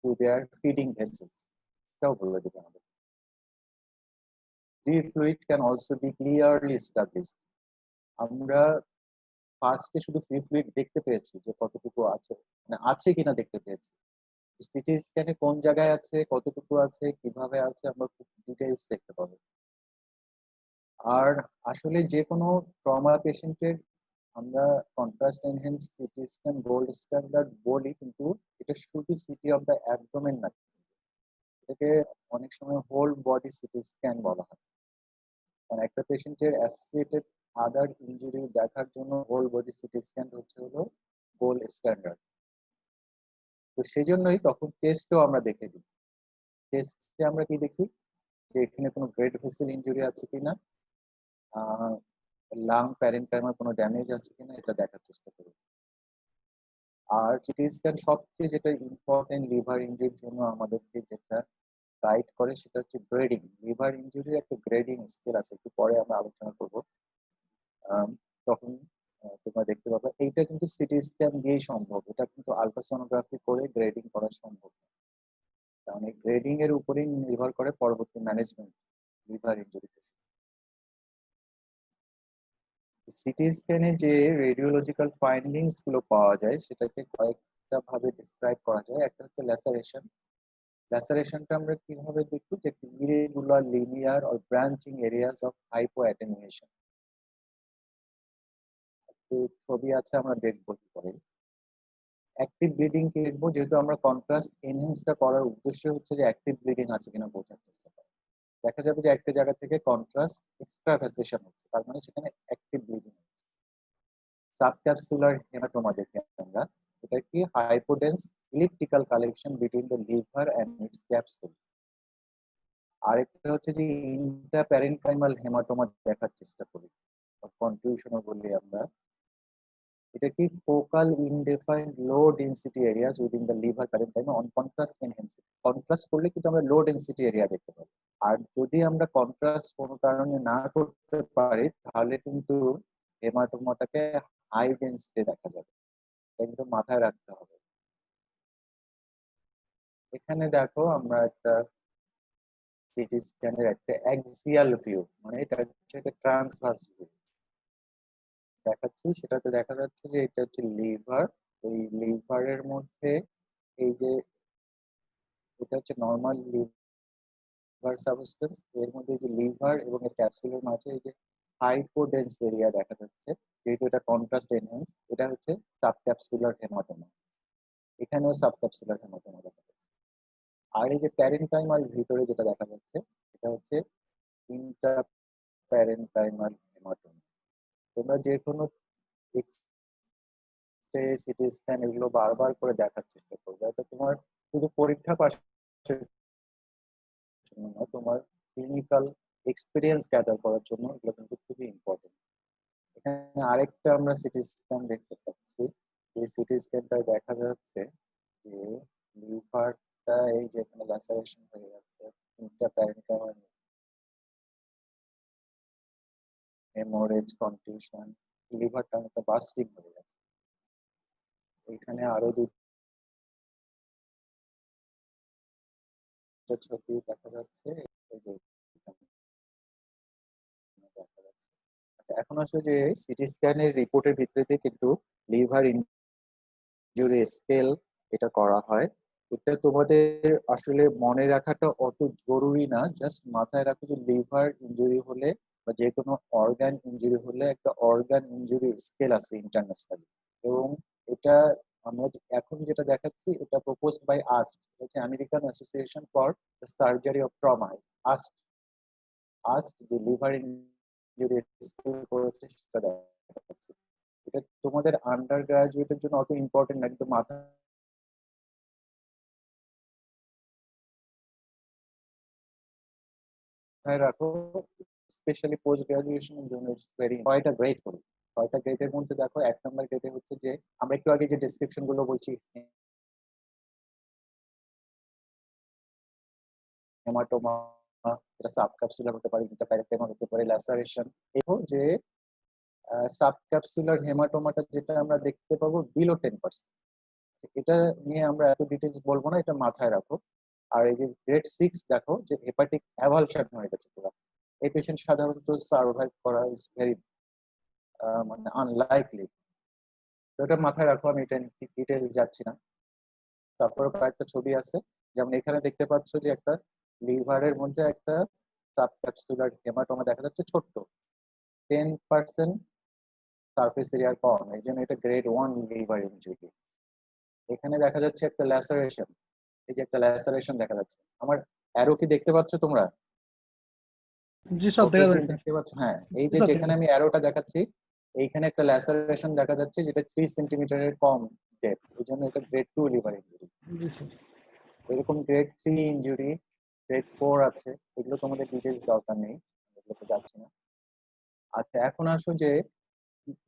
to their feeding vessels, এটাও বলে দিবে আমাদের। The fluid can also be clearly established. আমরা ফার্স্টে শুধু ফ্রি ফ্লুইড দেখতে পেয়েছি যে কতটুকু আছে, মানে আছে কিনা দেখতে পেয়েছি। সিটি স্ক্যানে কোন জায়গায় আছে, কতটুকু আছে, কিভাবে আছে, আমরা খুব ডিটেইলস দেখতে পাবো। আর আসলে যে কোনো ট্রমা পেশেন্টের আমরা contrast enhance CT scan gold standard বলি, কিন্তু এটা শুধু সিটি অফ দ্য অ্যাবডোমেন না, এটাকে অনেক সময় হোল বডি সিটি স্ক্যান বলা হয়। কারণ একটা পেশেন্টের অ্যাসোসিয়েটেড আদার ইনজুরি দেখার জন্য হোল বডি সিটি স্ক্যান হচ্ছে হলো গোল্ড স্ট্যান্ডার্ড। তো সেই জন্যই তখন চেস্টও আমরা দেখে দিই। চেস্টে আমরা কি দেখি, যে এখানে কোনো গ্রেড ভেসেল ইনজুরি আছে কিনা, লাং প্যারেনকাইমার কোনো ড্যামেজ আছে কিনা, এটা দেখার চেষ্টা করি। আর সিটি স্ক্যান সবচেয়ে যেটা ইম্পর্টেন্ট লিভার ইনজুরির জন্য আমাদেরকে যেটা গাইড করে সেটা হচ্ছে গ্রেডিং। লিভার ইনজুরির একটা গ্রেডিং স্কেল আছে, একটু পরে আমরা আলোচনা করব। তখন তোমরা দেখতে পাবে এইটা কিন্তু সিটি স্ক্যান দিয়েই সম্ভব, এটা কিন্তু আলট্রাসোনোগ্রাফি করে গ্রেডিং করা সম্ভব না। কারণ এই গ্রেডিং এর উপরেই নির্ভর করে পরবর্তী ম্যানেজমেন্ট লিভার ইনজুরি। সিটি স্ক্যানে যে রেডিওলজিক্যাল ফাইন্ডিংস গুলো পাওয়া যায় সেটাকে কয়েকটা ভাবে ডিসক্রাইব করা যায়। একটা হচ্ছে ল্যাসারেশন। ল্যাসারেশনটা আমরা কিভাবে দেখি, যে irregular linear or branching areas of hypo attenuation. ছবি আছে, আমরা দেখবো কি করে। অ্যাক্টিভ ব্লিডিং কি দেখবো, যেহেতু আমরা কন্ট্রাস্ট এনহ্যান্সটা করার উদ্দেশ্য হচ্ছে যে অ্যাক্টিভ ব্লিডিং আছে কিনা বোঝার চেষ্টা করা। দেখা যাবে যে একটা জায়গা থেকে কন্ট্রাস্ট এক্সট্রাভাসেশন হচ্ছে, তার মানে সেখানে অ্যাক্টিভ ব্লিডিং। সাবক্যাপসুলার হেমাটোমা দেখি আমরা, এটা কি hypodense elliptical collection between the liver and its capsule. আরেকটা হচ্ছে যে ইন্ট্রাপ্যারেনকাইমাল হেমাটোমা দেখার চেষ্টা করি, কনফিউশনও বলি আমরা। এটা কি focal undefined low density areas within the liver parenchyma on contrast enhancing. Contrast করলে কিন্তু আমরা লো ডেনসিটি এরিয়া দেখতে পাবো। আর যদি আমরা কন্ট্রাস্ট কোনো কারণে না করতে পারি তাহলে কিন্তু হেমাটোমাটাকে হাই ডেন্সিটি দেখা যাবে, এটা কিন্তু মাথায় রাখতে হবে। এখানে দেখো আমরা একটা সিটি স্ক্যানের একটা অ্যাক্সিয়াল ভিউ, মানে এটা হচ্ছে একটা ট্রান্সভার্স ভিউ দেখাচ্ছি। সেটাতে দেখা যাচ্ছে যে এটা হচ্ছে লিভার। এই লিভারের মধ্যে এই যে এটা হচ্ছে নর্মাল লিভার সাবস্টেন্স, এর মধ্যে যে লিভার এবং এর ক্যাপসুলের মাঝে এই যে হাইপোডেন্স এরিয়া দেখা যাচ্ছে, যেহেতু এটা কন্ট্রাস্ট এনহ্যান্স, এটা হচ্ছে সাবক্যাপসুলার হেমাটোমা। এখানেও সাবক্যাপসুলার হেমাটোমা দেখা যাচ্ছে। আর এই যে প্যারেনকাইমাল ভিতরে যেটা দেখা যাচ্ছে এটা হচ্ছে ইন্ট্রাপ্যারেনকাইমাল হেমাটোমা। তোমরা যে কোনো এক্স-রে, সিটি স্ক্যান এগুলো বারবার করে দেখার চেষ্টা করবে, এটা তোমার শুধু পরীক্ষা পাশের জন্য না, তোমার ক্লিনিক্যাল এক্সপিরিয়েন্স গ্যাদার করার জন্য এগুলো কিন্তু খুবই ইম্পর্টেন্ট। এখানে আরেকটা আমরা সিটি স্ক্যান দেখতে পাচ্ছি। এই সিটি স্ক্যানটায় দেখা যাচ্ছে যে লিভারটা এই যে এখানে ল্যাসারেশন হয়ে যাচ্ছে, ইন্ট্রাপ্যারেনকাইমাল হেমোরেজ কন্ডিশন, লিভারটা অনেকটা বাস্টিং হয়ে যাচ্ছে। এখানে আরো দুটো ছবি দেখা যাচ্ছে, এই যে এখানে দেখা যাচ্ছে। আচ্ছা, এখন আসলে যে সিটি স্ক্যানের রিপোর্টের ভিত্তিতে কিন্তু লিভার ইনজুরি স্কেল এটা করা হয়। এটা তোমাদের আসলে মনে রাখাটা অত জরুরি না, জাস্ট মাথায় রাখো যে লিভার ইনজুরি হলে বা যে কোনো অর্গান ইনজুরি হলে একটা অর্গান ইনজুরি স্কেল আছে ইন্টারন্যাশনালি। এবং এটা আমরা এখন যেটা দেখাচ্ছি এটা প্রপোজ বাই আস্ট, হচ্ছে American association for the surgery of trauma. Asked asked যে লিভার ইনজুরি স্কেল করেছে সেটা দেখাচ্ছে। এটা তোমাদের আন্ডার গ্রাজুয়েটের জন্য অত ইম্পর্টেন্ট না, কিন্তু মাথায় রাখো, স্পেশালি পোস্ট গ্রাজুয়েশনের জন্য ভেরি কয়টা গ্রেড করি। কয়টা গ্রেডের মধ্যে দেখো, এক নম্বর গ্রেডে হচ্ছে যে আমরা একটু আগে যে ডেসক্রিপশন গুলো বলছি, হেমাটোমা, এটা সাবক্যাপসুলার হতে পারে, ইন্টারপ্যারেনকাইমা হতে পারে, ল্যাসারেশন। এবং যে সাবক্যাপসুলার হেমাটোমাটা যেটা আমরা দেখতে পাবো বিলো 10%, এটা নিয়ে আমরা এত ডিটেলস বলবো না, এটা মাথায় রাখো। আর এই যে গ্রেড 6 দেখো যে হেপাটিক অ্যাভালশন হয়ে গেছে পুরো, এই পেশেন্ট সাধারণত সার্ভাইভ করা ইজ ভেরি মানে আনলাইকলি। তো এটা মাথায় রাখো, আমি এটা ডিটেলস যাচ্ছি না। তারপরে কয়েকটা ছবি আছে, যেমন এখানে দেখতে পাচ্ছ যে একটা লিভারের মধ্যে একটা সাবক্যাপসুলার হেমাটোমা দেখা যাচ্ছে, ছোট্ট 10% সারফেস এরিয়া কম, এই জন্য এটা গ্রেড 1 লিভার ইনজুরি। এখানে দেখা যাচ্ছে একটা ল্যাসারেশন, এই যে একটা ল্যাসারেশন দেখা যাচ্ছে। আমার অ্যারো কি দেখতে পাচ্ছ তোমরা? জি স্যার, দেখা প্রত্যেকদিন যায় স্যার। দেখতে পাচ্ছ, হ্যাঁ এই জি যে স্যার, দেখা যেখানে যায়। আমি অ্যারোটা দেখাচ্ছি, এইখানে একটা ল্যাসারেশন দেখা যাচ্ছে যেটা 3 সেন্টিমিটারের কম ডেপথ, এই জন্য এটা গ্রেড 2 লিভার ইনজুরি। জি স্যার। এরকম গ্রেড 3 ইনজুরি, গ্রেড 4 আছে, এগুলো তোমাদের ডিটেলস দরকার নেই, এগুলোতে যাচ্ছি না। আচ্ছা, এখন আসো যে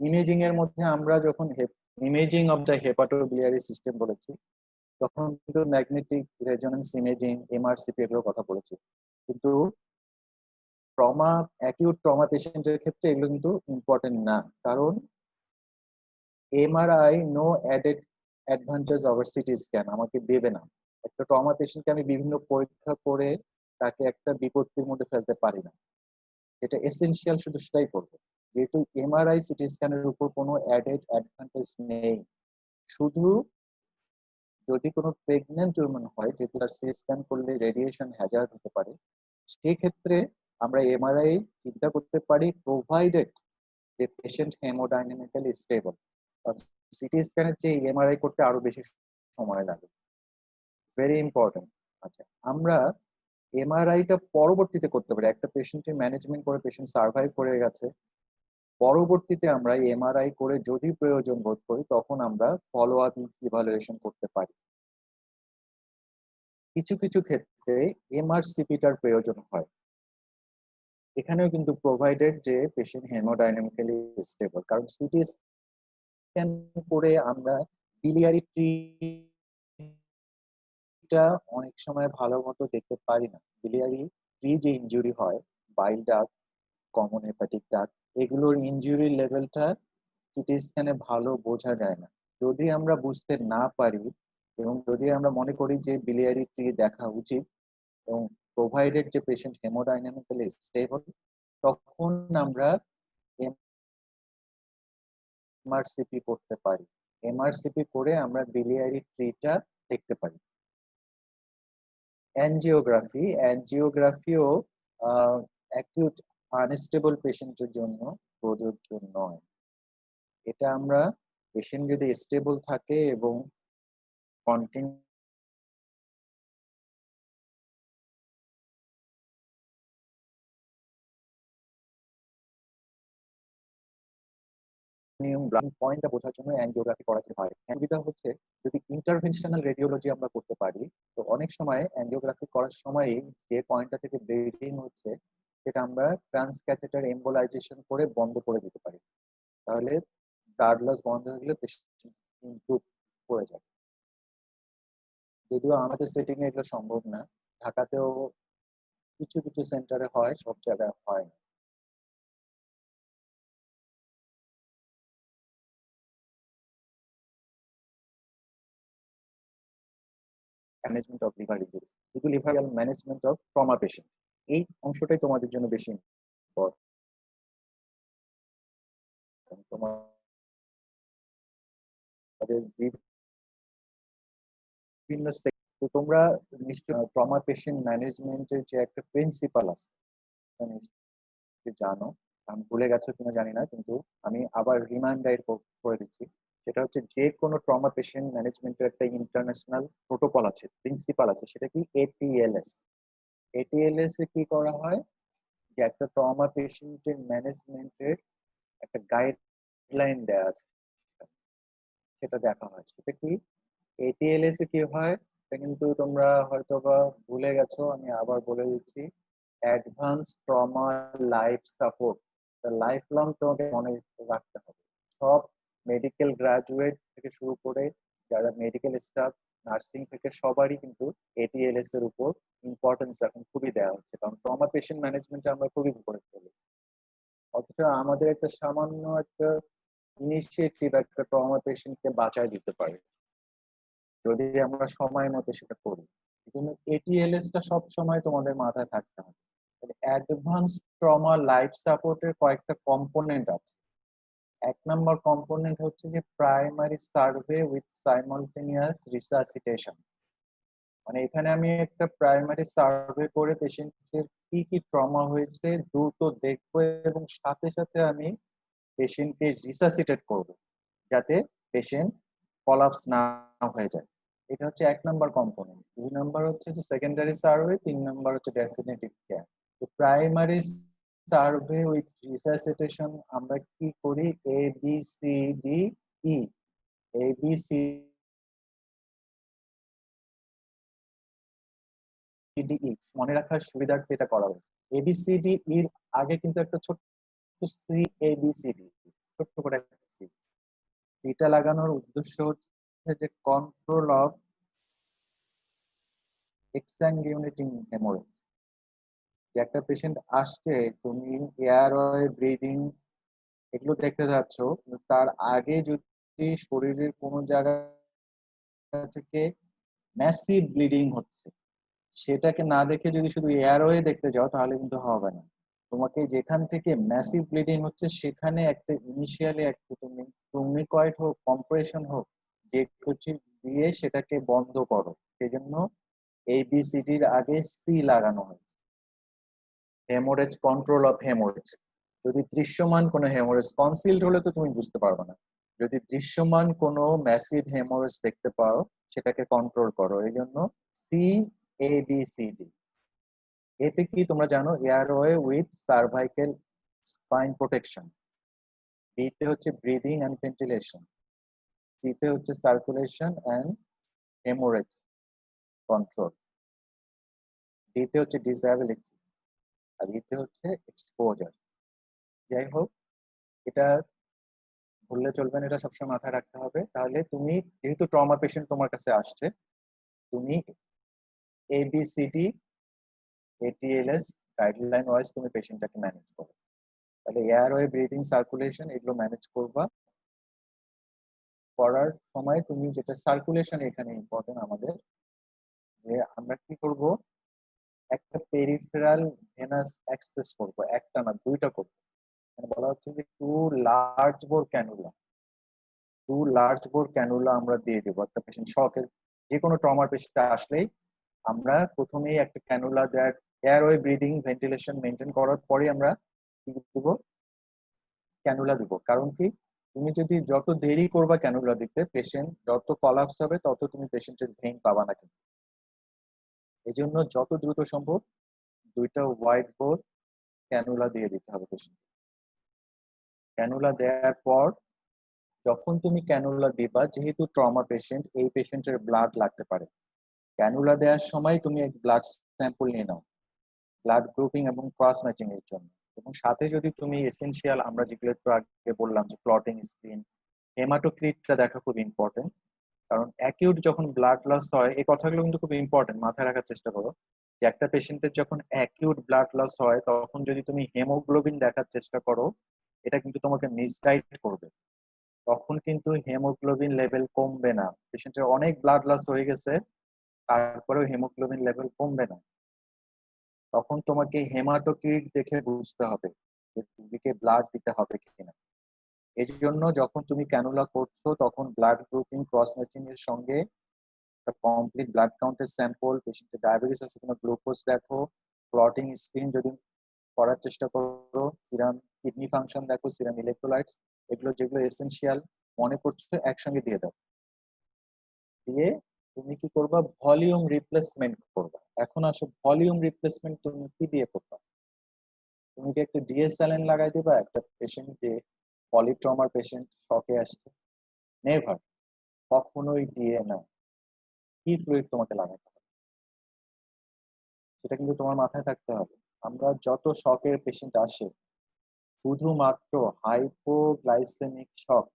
ইমেজিং এর মধ্যে আমরা যখন imaging of the hepatobiliary system বলেছি, তখন কিন্তু ম্যাগনেটিক রেজোনেন্স ইমেজিং, এমআরসিপি এগুলোর কথা বলেছি। কিন্তু ট্রমা, অ্যাকিউট ট্রমা পেশেন্টের ক্ষেত্রে এগুলো কিন্তু ইম্পর্টেন্ট না, কারণ MRI no added advantage over CT scan আমাকে দেবে না। একটা ট্রমা পেশেন্টকে আমি বিভিন্ন পরীক্ষা করে তাকে একটা বিপত্তির মধ্যে ফেলতে পারি না। যেটা এসেনশিয়াল শুধু সেটাই করবো, যেহেতু এমআরআই সিটি স্ক্যানের উপর কোনো অ্যাডেড অ্যাডভান্টেজ নেই। শুধু যদি কোনো প্রেগনেন্ট উইমেন হয়, যেহেতু তার সিটি স্ক্যান করলে রেডিয়েশন হ্যাজার্ড হতে পারে, সেক্ষেত্রে আমরা এমআরআই চিন্তা করতে পারি, প্রোভাইডেড যে পেশেন্ট হেমোডাইনামিক্যালি স্টেবল। সিটি স্ক্যানের চেয়ে এমআরআই করতে আরো বেশি সময় লাগে, ভেরি ইম্পর্টেন্ট। আচ্ছা, আমরা এমআরআইটা পরবর্তীতে করতে পারি, একটা পেশেন্টের ম্যানেজমেন্ট করে পেশেন্ট সার্ভাইভ করে গেছে, পরবর্তীতে আমরা এমআরআই করে যদি প্রয়োজন বোধ করি তখন আমরা ফলো আপ ইভালুয়েশন করতে পারি। কিছু কিছু ক্ষেত্রে এমআরসিপিটার প্রয়োজন হয়, এখানেও কিন্তু প্রোভাইডেড যে পেশেন্ট হেমোডাইনামিক্যালি স্টেবল, কারণ সিটি স্ক্যান করে আমরা বিলিয়ারি ট্রিটা অনেক সময় ভালো মতো দেখতে পারি না। বিলিয়ারি ট্রি যে ইনজুরি হয়, বাইল ডাক্ট, কমন হেপাটিক ডাক্ট, এগুলোর ইনজুরি লেভেলটা সিটি স্ক্যানে ভালো বোঝা যায় না। যদি আমরা বুঝতে না পারি এবং যদি আমরা মনে করি যে বিলিয়ারি ট্রি দেখা উচিত এবং প্রোভাইডেড যে পেশেন্ট হেমোডাইনামিক্যালি স্টেবল, তখন আমরা এমআরসিপি করতে পারি। এমআরসিপি করে আমরা বিলিয়ারি ট্রিটা দেখতে পারি। অ্যানজিওগ্রাফি, অ্যানজিওগ্রাফিও অ্যাকিউট আনস্টেবল পেশেন্টের জন্য প্রযোজ্য নয়। এটা আমরা পেশেন্ট যদি স্টেবল থাকে এবং কন্টিনিউ পয়েন্টটা বোঝার জন্য অ্যানজিওগ্রাফি করা যেতে পারে। সুবিধা হচ্ছে যদি ইন্টারভেনশনাল রেডিওলজি আমরা করতে পারি, তো অনেক সময় অ্যানজিওগ্রাফি করার সময়ই যে পয়েন্টটা থেকে ব্লিডিং হচ্ছে সেটা আমরা ট্রান্সক্যাথেটার এম্বোলাইজেশন করে বন্ধ করে দিতে পারি। তাহলে ব্লাড লস বন্ধ হয়ে গেলে পেশেন্ট ইমপ্রুভ করে যাবে। যদিও আমাদের সেটিং এ এগুলো সম্ভব না, ঢাকাতেও কিছু কিছু সেন্টারে হয়, সব জায়গায় হয় না। ম্যানেজমেন্ট অফ লিভার ইনজুরি, শুধু liver management of trauma patient, এই অংশটাই তোমাদের জন্য বেশি ইম্পর্টেন্ট। তোমাদের বিভিন্ন তো তোমরা নিশ্চয় ট্রমা পেশেন্ট ম্যানেজমেন্টের যে একটা প্রিন্সিপাল আছে নিশ্চয়ই জানো, আমি ভুলে গেছো কিনা জানি না, কিন্তু আমি আবার রিমাইন্ডার করে দিচ্ছি। সেটা হচ্ছে যে কোনো ট্রমা পেশেন্ট ম্যানেজমেন্টের একটা ইন্টারন্যাশনাল প্রোটোকল আছে, প্রিন্সিপাল আছে, সেটা কি এটিএলএস। এটিএলএস এ কি করা হয়, যে একটা ট্রমা পেশেন্টের ম্যানেজমেন্টের একটা গাইডলাইন দেওয়া আছে, সেটা দেখা হয়। সেটা কি এটিএলএস এ কি হয়, এটা কিন্তু তোমরা হয়তো বা ভুলে গেছো, আমি আবার বলে দিচ্ছি। Advance trauma life support, life long তোমাকে মনে রাখতে হবে। সব মেডিকেল গ্রাজুয়েট থেকে শুরু করে যারা মেডিকেল স্টাফ, নার্সিং থেকে সবারই কিন্তু এটিএলএস এর উপর ইম্পর্টেন্স এখন খুবই দেওয়া হচ্ছে, কারণ ট্রমা পেশেন্ট ম্যানেজমেন্টে আমরা খুবই করে ফেলি। অথচ আমাদের একটা সামান্য একটা ইনিশিয়েটিভ একটা ট্রমা পেশেন্টকে বাঁচায় দিতে পারে যদি আমরা সময় মতো সেটা করি। এই জন্য এটিএলএস টা সব সময় তোমাদের মাথায় থাকতে হবে। অ্যাডভান্স ট্রমা লাইফ সাপোর্টের কয়েকটা কম্পোনেন্ট আছে। 1 নম্বর কম্পোনেন্ট হচ্ছে যে primary survey with simultaneous resuscitation. মানে এখানে আমি একটা প্রাইমারি সার্ভে করে পেশেন্টের কি কি ট্রমা হয়েছে দ্রুত দেখবো এবং সাথে সাথে আমি পেশেন্টকে রিসাসিটেট করব, যাতে পেশেন্ট কলাপস না হয়ে যায়। এটা হচ্ছে 1 নম্বর কম্পোনেন্ট। 2 নম্বর হচ্ছে যে সেকেন্ডারি সার্ভে, 3 নম্বর হচ্ছে ডেফিনেটিভ কেয়ার। তো প্রাইমারি সার্ভে উইথ রিসাসিটেশন আমরা কি করি, A B C D E, A B C D E মনে রাখার সুবিধার্থে এটা করা হয়েছে। এবিসিডি এর আগে কিন্তু একটা ছোট্ট সি, এবিসিডি ছোট্ট করে একটা সি, এটা লাগানোর উদ্দেশ্য হচ্ছে যে কন্ট্রোল অফ এক্সস্যাঙ্গুইনেটিং হেমোরেজ। যে একটা পেশেন্ট আসছে, তুমি এয়ারওয়ে, ব্রিদিং এগুলো দেখতে যাচ্ছ, তার আগে যদি শরীরের কোনো জায়গা থেকে ম্যাসিভ ব্লিডিং হচ্ছে, সেটাকে না দেখে যদি শুধু এয়ারওয়ে দেখতে যাও তাহলে কিন্তু হবে না। তোমাকে যেখান থেকে ম্যাসিভ ব্লিডিং হচ্ছে সেখানে একটা ইনিশিয়ালি একটা তুমি টুর্নিকয়েড হোক, কম্প্রেশন হোক, যে কিছু দিয়ে সেটাকে বন্ধ করো। সেজন্য এবিসিডির আগে সি লাগানো হয়েছে, হেমোরেজ, কন্ট্রোল অফ হেমোরেজ। যদি দৃশ্যমান কোনো হেমোরেজ, কনসিলড হলে তো তুমি বুঝতে পারবে না, যদি দৃশ্যমান কোনো ম্যাসিভ হেমোরেজ দেখতে পাও সেটাকে কন্ট্রোল করো, এই জন্য C, A B C D. এতে কি তোমরা জানো, airway with cervical spine protection, বিতে হচ্ছে ব্রিদিং অ্যান্ড ভেন্টিলেশন, সিতে হচ্ছে সার্কুলেশন অ্যান্ড হেমোরেজ কন্ট্রোল, ডিতে হচ্ছে ডিসএবিলিটি, আর ইতে হচ্ছে এক্সপোজার। যাই হোক, এটা ভুললে চলবে না, এটা সবসময় মাথায় রাখতে হবে। তাহলে তুমি যেহেতু ট্রমা পেশেন্ট তোমার কাছে আসছে, তুমি এবিসিডি, এটিএলএস গাইডলাইন ওয়াইজ তুমি পেশেন্টটাকে ম্যানেজ করো। তাহলে এয়ারওয়ে, ব্রিদিং, সার্কুলেশন এগুলো ম্যানেজ করবা। করার সময় তুমি যেটা সার্কুলেশন এখানে ইম্পর্টেন্ট আমাদের, যে আমরা কি করব, একটা পেরিফেরাল ভেনাস অ্যাক্সেস করব, একটা না দুইটা করব। মানে বলা হচ্ছে যে টু লার্জ বোর ক্যানুলা আমরা দিয়ে দেবো একটা পেশেন্ট শকের, যে কোনো ট্রমার পেশেন্ট আসলেই আমরা প্রথমেই একটা ক্যানুলা দেওয়ার, এয়ারওয়ে, ব্রিদিং, ভেন্টিলেশন মেনটেন করার পরে আমরা কি দেবো, ক্যানুলা দিব। কারণ কি, তুমি যদি যত দেরি করবা ক্যানুলা দিতে, পেশেন্ট যত কলাপস হবে তত তুমি পেশেন্টের ভেইন পাবা না। কিন্তু এই জন্য যত দ্রুত সম্ভব দুইটা হোয়াইট বোর্ড ক্যানুলা দিয়ে দিতে হবে পেশেন্ট। ক্যানুলা দেওয়ার পর যখন তুমি ক্যানুলা দিবা, যেহেতু ট্রমা পেশেন্ট, এই পেশেন্টের ব্লাড লাগতে পারে, ক্যানুলা দেওয়ার সময় তুমি এক ব্লাড স্যাম্পল নিয়ে নাও ব্লাড গ্রুপিং এবং ক্রস ম্যাচিং এর জন্য। এবং সাথে যদি তুমি এসেনশিয়াল, আমরা যেগুলো একটু আগে বললাম যে ক্লটিং স্ক্রিন, হেমাটোক্রিটটা দেখা খুব ইম্পর্টেন্ট। কারণ অ্যাকিউট যখন ব্লাড লস হয়, এই কথাগুলো কিন্তু খুব ইম্পর্টেন্ট, মাথায় রাখার চেষ্টা করো যে একটা পেশেন্টের যখন অ্যাকিউট ব্লাড লস হয় তখন যদি তুমি হেমোগ্লোবিন দেখার চেষ্টা করো, এটা কিন্তু তোমাকে মিসগাইড করবে। তখন কিন্তু হেমোগ্লোবিন লেভেল কমবে না, পেশেন্টের অনেক ব্লাড লস হয়ে গেছে তারপরেও হেমোগ্লোবিন লেভেল কমবে না। তখন তোমাকে হেমাটোক্রিট দেখে বুঝতে হবে যে রোগীকে ব্লাড দিতে হবে কিনা। এই জন্য যখন তুমি ক্যানুলা করছো তখন ব্লাড গ্রুপিং, ক্রস ম্যাচিং এর সঙ্গে একটা কমপ্লিট ব্লাড কাউন্টের স্যাম্পল, পেশেন্টের ডায়াবেটিস আছে কিনা গ্লুকোজ দেখো, ক্লটিং স্ক্রিন যদি করার চেষ্টা করো, সিরাম কিডনি ফাংশন দেখো, সিরাম ইলেকট্রোলাইটস, এগুলো যেগুলো এসেনশিয়াল মনে করছো একসঙ্গে দিয়ে দাও। দিয়ে তুমি কি করবা, ভলিউম রিপ্লেসমেন্ট করবা। এখন আসো ভলিউম রিপ্লেসমেন্ট তুমি কি দিয়ে করবা, তুমি কি একটা ডিএসএলএন লাগাই দিবা একটা পেশেন্ট যে পলিট্রমার পেশেন্ট শকে আসছে? নেভার, কখনোই দিয়ে না। কি ফ্লুইড তোমাকে লাগাতে হবে সেটা কিন্তু তোমার মাথায় থাকতে হবে। আমরা যত শকের পেশেন্ট আসে, শুধুমাত্র হাইপোগ্লাইসেমিক শক,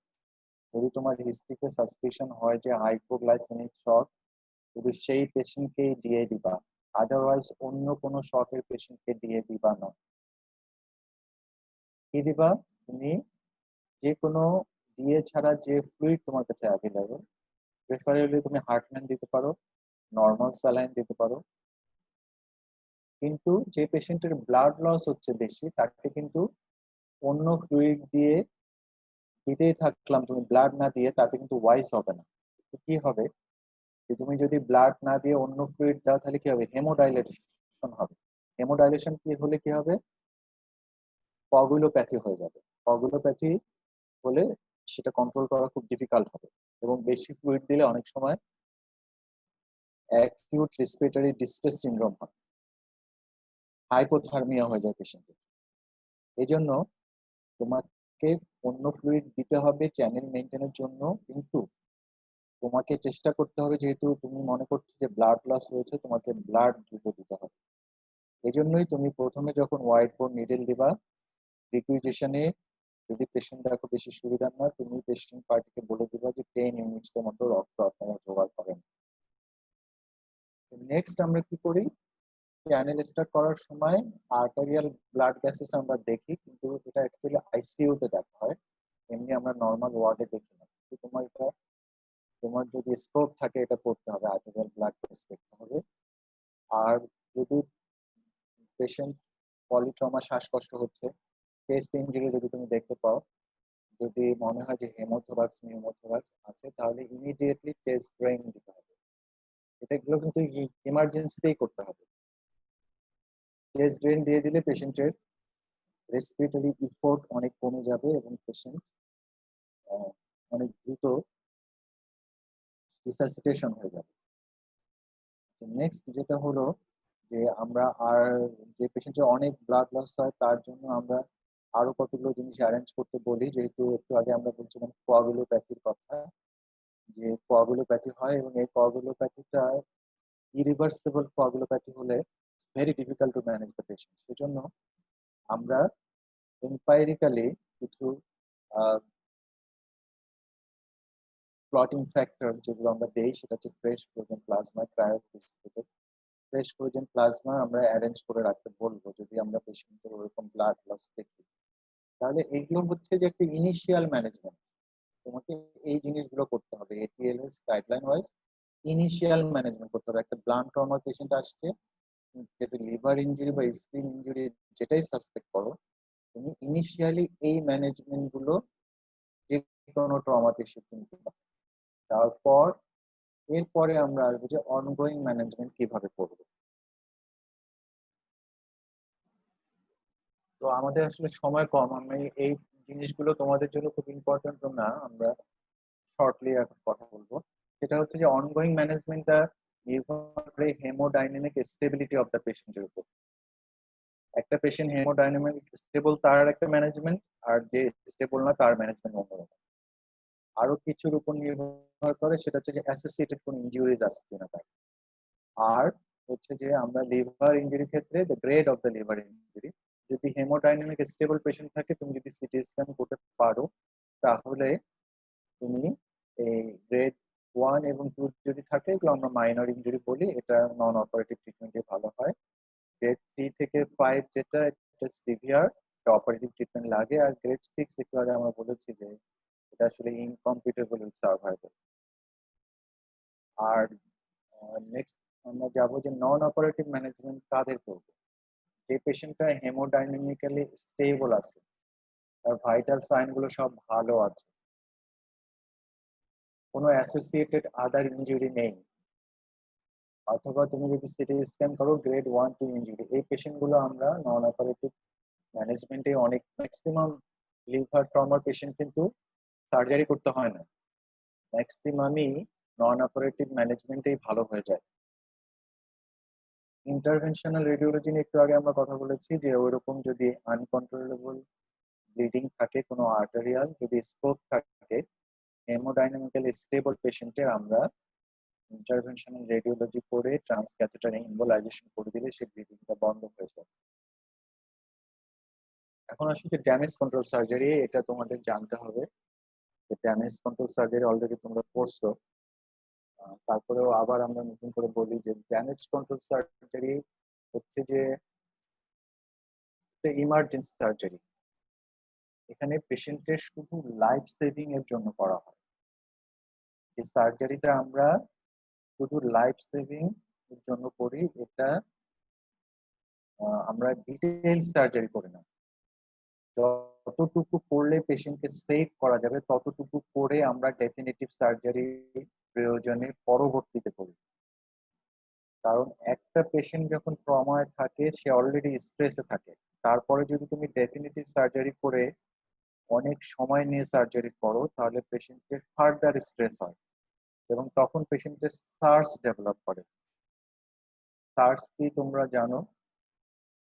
যদি তোমার হিস্ট্রিতে সাসপিশন হয় যে হাইপোগ্লাইসেমিক শক, শুধু সেই পেশেন্টকেই দিয়ে দিবা, আদারওয়াইজ অন্য কোনো শকের পেশেন্টকে দিয়ে দিবা না। কি দিবা, তুমি যে কোনো ডিএ ছাড়া যে ফ্লুইড তোমার কাছে অ্যাভেলেবল, প্রেফারেবলি তুমি হার্টম্যান দিতে পারো, নর্মাল স্যালাইন দিতে পারো। কিন্তু যে পেশেন্টের ব্লাড লস হচ্ছে বেশি, তাকে কিন্তু অন্য ফ্লুইড দিয়ে দিতেই থাকলাম, তুমি ব্লাড না দিয়ে, তাতে কিন্তু ওয়াইস হবে না। কি হবে, যে তুমি যদি ব্লাড না দিয়ে অন্য ফ্লুইড দাও তাহলে কি হবে, হেমোডাইলেশন হবে। হেমোডাইলেশন কি হলে কি হবে, কগুলোপ্যাথি হয়ে যাবে। কগুলোপ্যাথি হলে সেটা কন্ট্রোল করা খুব ডিফিকাল্ট হবে, এবং বেশি ফ্লুইড দিলে অনেক সময় অ্যাকিউট রেসপিরেটরি ডিস্ট্রেস সিনড্রোম হয়। হাইপোথার্মিয়া হয়ে যায় পেশেন্টের। এই জন্য তোমাকে অন্য ফ্লুইড দিতে হবে চ্যানেল মেনটেনের জন্য, কিন্তু তোমাকে চেষ্টা করতে হবে, যেহেতু তুমি মনে করছো যে ব্লাড লস হয়েছে, তোমাকে ব্লাড দ্রুত দিতে হবে। এই জন্যই তুমি প্রথমে যখন হোয়াইট বোর্ড নিডেল দিবা, রিকুইজিশনে যদি পেশেন্ট দেখো বেশি সুবিধা না, তুমি পেশেন্ট পার্টিকে বলে দিবা যে 10 ইউনিটস এর মতো রক্ত আপনারা জোগাড় করেন। নেক্সট আমরা কি করি, চ্যানেল স্টার্ট করার সময় আর্টারিয়াল ব্লাড গ্যাসেস আমরা দেখি, কিন্তু এটা অ্যাকচুয়ালি আইসিইউ তে দেখা হয়, এমনি আমরা নর্মাল ওয়ার্ডে দেখি না। কিন্তু তোমার যদি স্কোপ থাকে এটা করতে হবে, আর্টারিয়াল ব্লাড গ্যাস দেখতে হবে। আর যদি পেশেন্ট পলিট্রমা, শ্বাসকষ্ট হচ্ছে, চেস্ট ইনজুরি যদি তুমি দেখতে পাও, যদি মনে হয় যে হেমোথোরাক্স নিউমোথোরাক্স আছে, তাহলে ইমিডিয়েটলি চেস্ট ড্রেন দিতে হবে। এগুলো কিন্তু ইমার্জেন্সিতেই করতে হবে। চেস্ট ড্রেন দিয়ে দিলে পেশেন্টের রেসপিরেটরি ইফোর্ট অনেক কমে যাবে এবং পেশেন্ট অনেক দ্রুত রিসাসিটেশন হয়ে যাবে। নেক্সট যেটা হলো যে আমরা আর যে পেশেন্টের অনেক ব্লাড লস হয় তার জন্য আমরা আরো কতগুলো জিনিস অ্যারেঞ্জ করতে বলি, যেহেতু একটু আগে আমরা বলছিলাম কোয়াগুলোপ্যাথির কথা, যে কোয়াগুলোপ্যাথি হয় এবং এই কোয়াগুলোপ্যাথিটা ইরিভার্সিবল কোয়াগুলোপ্যাথি হলে very difficult to manage the patient. সেজন্য আমরা এম্পাইরিক্যালি কিছু ক্লটিং ফ্যাক্টর যেগুলো আমরা দেই, সেটা হচ্ছে fresh frozen plasma, cryoprecipitated fresh frozen plasma আমরা অ্যারেঞ্জ করে রাখতে বলবো যদি আমরা পেশেন্টের ওরকম ব্লাড লস দেখি। তাহলে এগুলো হচ্ছে যে একটা ইনিশিয়াল ম্যানেজমেন্ট, তোমাকে এই জিনিসগুলো করতে হবে। ATLS guideline wise initial management করতে হবে। একটা ব্লাড ট্রমা পেশেন্ট আসছে, যেটা লিভার ইনজুরি বা স্প্লিন ইনজুরি যেটাই সাসপেক্ট করো, তুমি ইনিশিয়ালি এই ম্যানেজমেন্ট গুলো যে কোনো ট্রমা পেশেন্ট কিন্তু, তারপর এরপরে আমরা আসবো যে অনগোয়িং ম্যানেজমেন্ট কিভাবে করবো। তো আমাদের আসলে সময় কম, আমি এই জিনিসগুলো তোমাদের জন্য খুব ইম্পর্টেন্ট না, আমরা শর্টলি এখন কথা বলবো। সেটা হচ্ছে যে অনগোয়িং ম্যানেজমেন্টটা নির্ভর করে হেমোডাইনামিক স্টেবিলিটি অফ দ্য পেশেন্টের উপর। একটা পেশেন্ট হেমোডাইনামিক স্টেবল তার একটা ম্যানেজমেন্ট, আর যে স্টেবল না তার ম্যানেজমেন্ট অন্যরকম। আরো কিছুর উপর নির্ভর করে, সেটা হচ্ছে যে অ্যাসোসিয়েটেড কোন ইনজুরিজ আছে কিনা তার। আর হচ্ছে যে আমরা লিভার ইনজুরির ক্ষেত্রে the grade of the liver injury, যদি হেমোডাইনামিক স্টেবল পেশেন্ট থাকে, তুমি যদি সিটি স্ক্যান করতে পারো, তাহলে তুমি এই গ্রেড 1 এবং 2 যদি থাকে, এগুলো আমরা মাইনর ইনজুরি বলি, এটা নন অপারেটিভ ট্রিটমেন্টে ভালো হয়। গ্রেড 3 থেকে 5 যেটা, এটা সিভিয়ার, অপারেটিভ ট্রিটমেন্ট লাগে। আর গ্রেড 6 একটু আগে আমরা বলেছি যে এটা আসলে ইনকমপ্লিটেবল সার্ভাইভাল। আর নেক্সট আমরা যাবো যে নন অপারেটিভ ম্যানেজমেন্ট কাদের করবো, যে পেশেন্টটা হেমোডাইনামিক্যালি স্টেবল আছে, তার ভাইটাল সাইন গুলো সব ভালো আছে, কোনো অ্যাসোসিয়েটেড আদার ইনজুরি নেই, অথবা তুমি যদি সিটি স্ক্যান করো গ্রেড 1-2 ইনজুরি, এই পেশেন্ট গুলো আমরা নন অপারেটিভ ম্যানেজমেন্টে, অনেক ম্যাক্সিমাম লিভার ট্রমার পেশেন্ট কিন্তু সার্জারি করতে হয় না, ম্যাক্সিমামই নন অপারেটিভ ম্যানেজমেন্টেই ভালো হয়ে যায়। ইন্টারভেনশনাল রেডিওলজি নিয়ে একটু আগে আমরা কথা বলেছি, যে ওইরকম যদি আনকন্ট্রোলেবল ব্লিডিং থাকে, কোনো আর্টারিয়াল যদি স্কোপ থাকে, হেমোডাইনামিক্যালি স্টেবল পেশেন্টে আমরা ইন্টারভেনশনাল রেডিওলজি করে ট্রান্সক্যাথেটার এম্বোলাইজেশন করে দিলে সেই ব্লিডিংটা বন্ধ হয়ে যায়। এখন আসলে ড্যামেজ কন্ট্রোল সার্জারি, এটা তোমাদের জানতে হবে। ড্যামেজ কন্ট্রোল সার্জারি অলরেডি তোমরা করছো, তারপরেও আবার আমরা নতুন করে বলি যে ড্যামেজ কন্ট্রোল সার্জারি হচ্ছে যে ইমার্জেন্সি সার্জারি। এখানে পেশেন্টের শুধু লাইফ সেভিং এর জন্য করা হয়। এই সার্জারিটা আমরা শুধু লাইফ সেভিং এর জন্য করি, এটা আমরা ডিটেইল সার্জারি করি না। যতটুকু করলে পেশেন্টকে সেভ করা যাবে ততটুকু করে আমরা ডেফিনেটিভ সার্জারি প্রয়োজনে পরবর্তীতে করি। কারণ একটা পেশেন্ট যখন ট্রমায় থাকে, সে অলরেডি স্ট্রেসে থাকে, তারপরে যদি তুমি ডেফিনেটিভ সার্জারি করে অনেক সময় নিয়ে সার্জারি করো, তাহলে পেশেন্টের ফার্দার স্ট্রেস হয় এবং তখন পেশেন্টের সার্স ডেভেলপ করে। সার্স কি তোমরা জানো?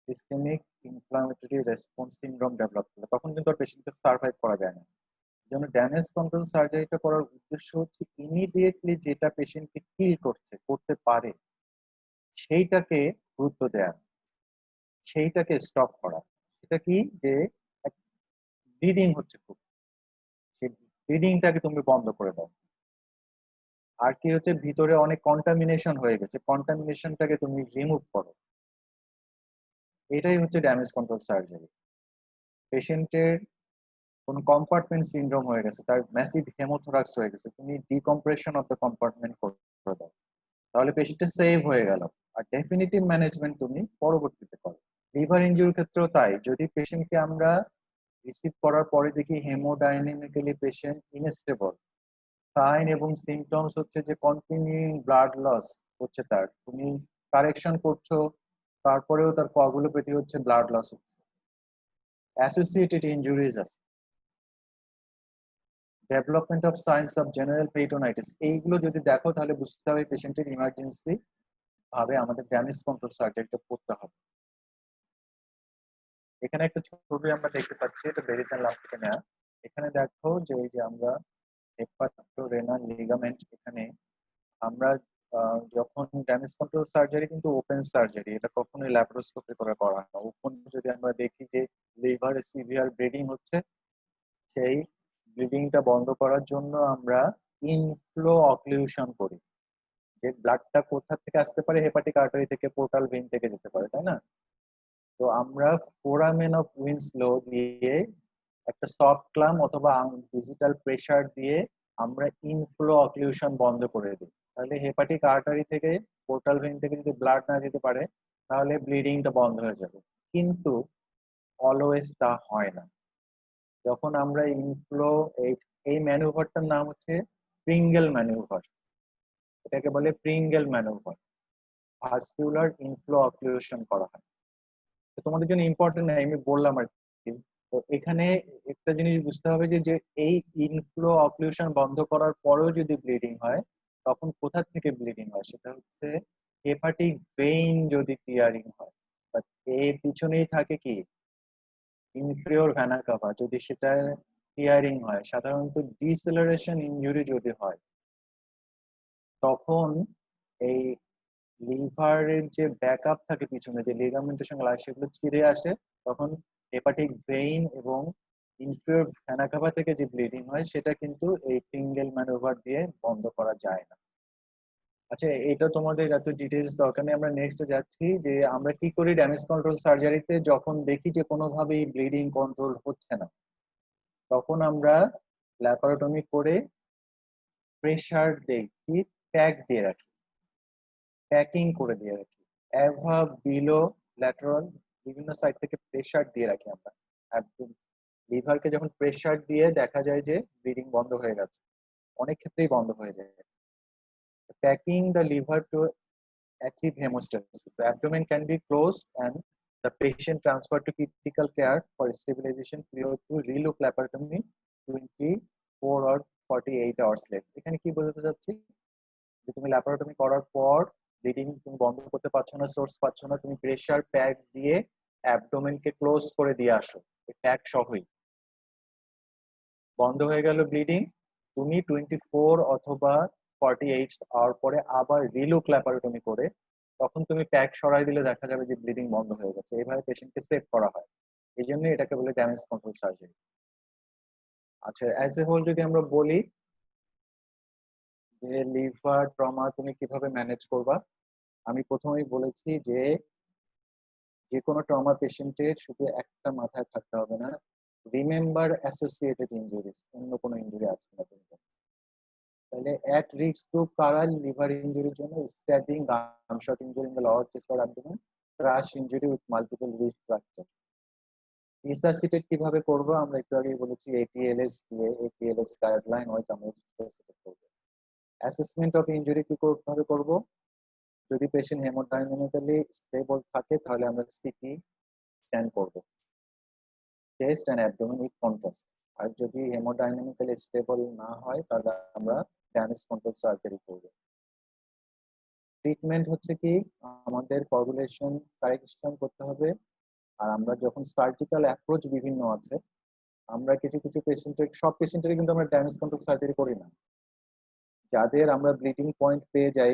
Systemic inflammatory response syndrome develop করলে তখন কিন্তু আর পেশেন্টকে সার্ভাইভ করা যায় না। জন্য ড্যামেজ কন্ট্রোল সার্জারিটা করার উদ্দেশ্য হচ্ছে ইমিডিয়েটলি যেটা পেশেন্টকে কিল করতে পারে সেইটাকে গুরুত্ব দেয়া, সেইটাকে স্টপ করা। সেটা কি যে ব্লিডিং হচ্ছে খুব, সেই ব্লিডিংটাকে তুমি বন্ধ করে দাও। আর কি হচ্ছে ভিতরে অনেক কন্টামিনেশন হয়ে গেছে, কন্টামিনেশনটাকে তুমি রিমুভ করো। এটাই হচ্ছে ড্যামেজ কন্ট্রোল সার্জারি। পেশেন্টের কোন কম্পার্টমেন্ট সিনড্রোম হয়ে গেছে, তার ম্যাসিভ হেমোথোরাক্স হয়ে গেছে, তুমি ডিকম্প্রেশন অফ দ্য কম্পার্টমেন্ট করে দাও, তাহলে পেশেন্টটা সেভ হয়ে গেল। আর ডেফিনিটিভ ম্যানেজমেন্ট তুমি পরবর্তীতে করো। লিভার ইনজুরির ক্ষেত্রেও তাই, যদি পেশেন্টকে আমরা রিসিভ করার পরে দেখি হেমোডাইনামিক্যালি পেশেন্ট ইনস্টেবল, সাইন এবং সিমটমস হচ্ছে যে কন্টিনিউইং ব্লাড লস হচ্ছে, তার তুমি কারেকশন করছো তারপরেও তার কোয়াগুলোপ্যাথি হচ্ছে, ব্লাড লস হচ্ছে, অ্যাসোসিয়েটেড ইনজুরিজ আছে, development of signs of general peritonitis, এইগুলো যদি দেখো তাহলে বুঝতে হবে পেশেন্টের ইমার্জেন্সি ভাবে আমাদের ড্যামেজ কন্ট্রোল সার্জারিটা করতে হবে। এখানে একটা ছবি আমরা দেখতে পাচ্ছি, এটা বেরিসন ল্যাব থেকে নেওয়া। এখানে দেখো যে এই যে আমরা হেপাটোরেনাল লিগামেন্ট, এখানে আমরা যখন ড্যামেজ কন্ট্রোল সার্জারি কিন্তু ওপেন সার্জারি, এটা কখনোই ল্যাপারোস্কোপি করে করা হয় না। ওপেন যদি আমরা দেখি যে লিভারে সিভিয়ার ব্লিডিং হচ্ছে, সেই ব্লিডিংটা বন্ধ করার জন্য আমরা ইনফ্লো অক্লুশন করি। যে ব্লাডটা কোথা থেকে আসতে পারে, হেপাটিক আর্টারি থেকে, পোর্টাল ভেইন থেকে যেতে পারে, তাই না? তো আমরা ফোরামেন অফ উইনস্লো দিয়ে একটা সফট ক্লাম অথবা ডিজিটাল প্রেসার দিয়ে আমরা ইনফ্লো অক্লুশন বন্ধ করে দিই। তাহলে হেপাটিক আর্টারি থেকে, পোর্টাল ভেইন থেকে যদি ব্লাড না যেতে পারে তাহলে ব্লিডিংটা বন্ধ হয়ে যাবে। কিন্তু অলওয়েজ তা হয় না। যখন আমরা ইনফ্লো, এই এই ম্যানুভারটার নাম হচ্ছে প্রিঙ্গেল ম্যানুভার, এটাকে বলে Pringle manoeuvre, vascular inflow occlusion করা হয়। তো তোমাদের জন্য ইম্পর্টেন্ট আমি বললাম আর কি। তো এখানে একটা জিনিস বুঝতে হবে যে যে এই ইনফ্লো অক্লুশন বন্ধ করার পরেও যদি ব্লিডিং হয়, তখন কোথা থেকে ব্লিডিং হয়, সেটা হচ্ছে হেপাটিক ভেইন যদি টিয়ারিং হয়, বাট এর পিছনেই থাকে কি ইনফিরিয়র ভেনা কাভা, যদি সেটা টিয়ারিং হয়, সাধারণত ডিসেলারেশন ইনজুরি যদি হয়, তখন এই লিভারের যে ব্যাকআপ থাকে পিছনে, যে লিগামেন্টের সঙ্গে লাগে, সেগুলো ছিঁড়ে আসে। তখন হেপাটিক ভেইন এবং ইনফিরিয়র ভেনা কাভা থেকে যে ব্লিডিং হয় সেটা কিন্তু এই ফিঙ্গেল ম্যানুভার দিয়ে বন্ধ করা যায় না। আচ্ছা, এটা তোমাদের এত ডিটেলস দরকার নেই, আমরা নেক্সট যাচ্ছি যে আমরা কি করি ড্যামেজ কন্ট্রোল সার্জারিতে। যখন দেখি যে কোনোভাবেই ব্লিডিং কন্ট্রোল হচ্ছে না, তখন আমরা ল্যাপারোটমি করে প্রেসার দেই, কি প্যাক দিয়ে রাখি, প্যাকিং করে দিয়ে রাখি, অ্যাভা বিলো ল্যাটারাল বিভিন্ন সাইড থেকে প্রেসার দিয়ে রাখি আমরা একদম। লিভারকে যখন প্রেসার দিয়ে দেখা যায় যে ব্লিডিং বন্ধ হয়ে গেছে, অনেক ক্ষেত্রেই বন্ধ হয়ে যায়। Packing the liver to achieve haemostasis, the abdomen can be closed and the patient transferred to critical care for stabilization prior to relook laparotomy 24 or 48 hours late। এখানে কি বলতে চাচ্ছি যে তুমি ল্যাপারোটমি করার পর ব্লিডিং তুমি বন্ধ করতে পারছো না, সোর্স পাচ্ছ না, তুমি প্রেসার প্যাক দিয়ে অ্যাবডোমেনকে ক্লোজ করে দিয়ে আসো, প্যাক সহই বন্ধ হয়ে গেল ব্লিডিং। তুমি 24 অথবা 48 আওয়ার পরে আবার রিলুক ল্যাপারোটমি করে তখন তুমি প্যাক সরাই দিলে দেখা যাবে যে ব্লিডিং বন্ধ হয়ে গেছে। এইভাবে পেশেন্টকে সেভ করা হয়, এই জন্য এটাকে বলে ড্যামেজ কন্ট্রোল সার্জারি। আচ্ছা, অ্যাজ এ হোল যদি আমরা বলি যে লিভার ট্রমা তুমি কিভাবে ম্যানেজ করবা, আমি প্রথমেই বলেছি যে যে কোনো ট্রমা পেশেন্টের শুধু একটা মাথায় থাকতে হবে না, রিমেম্বার অ্যাসোসিয়েটেড ইনজুরিজ, অন্য কোনো ইনজুরি আছে না কিন্তু। তাহলে অ্যাট রিস্ক গ্রুপ কারা লিভার ইনজুরির জন্য? Stabbing, gunshot injury in the lower chest or abdomen, crush injury with multiple risk fracture. Resuscitate কিভাবে করব আমরা একটু আগেই বলেছি, এটিএলএস দিয়ে, এটিএলএস গাইডলাইন ওয়াইজ আমরা রিসাসিটেট করব। অ্যাসেসমেন্ট অফ ইনজুরি কিভাবে করব? যদি পেশেন্ট হেমোডাইনামিক্যালি স্টেবল থাকে তাহলে আমরা সিটি স্ক্যান করব, chest and abdomen with contrast. আর যদি হেমোডাইনামিক্যালি স্টেবল না হয় তাহলে আমরা ড্যামেজ কন্ট্রোল সার্জারি করব। ট্রিটমেন্ট হচ্ছে কি আমাদের কোয়াগুলেশন কারেকশন করতে হবে, আর আমরা যখন সার্জিক্যাল অ্যাপ্রোচ বিভিন্ন আছে, আমরা কিছু কিছু পেশেন্টের, সব পেশেন্টের কিন্তু আমরা ড্যামেজ কন্ট্রোল সার্জারি করি না। যাদের আমরা ব্লিডিং পয়েন্ট পেয়ে যাই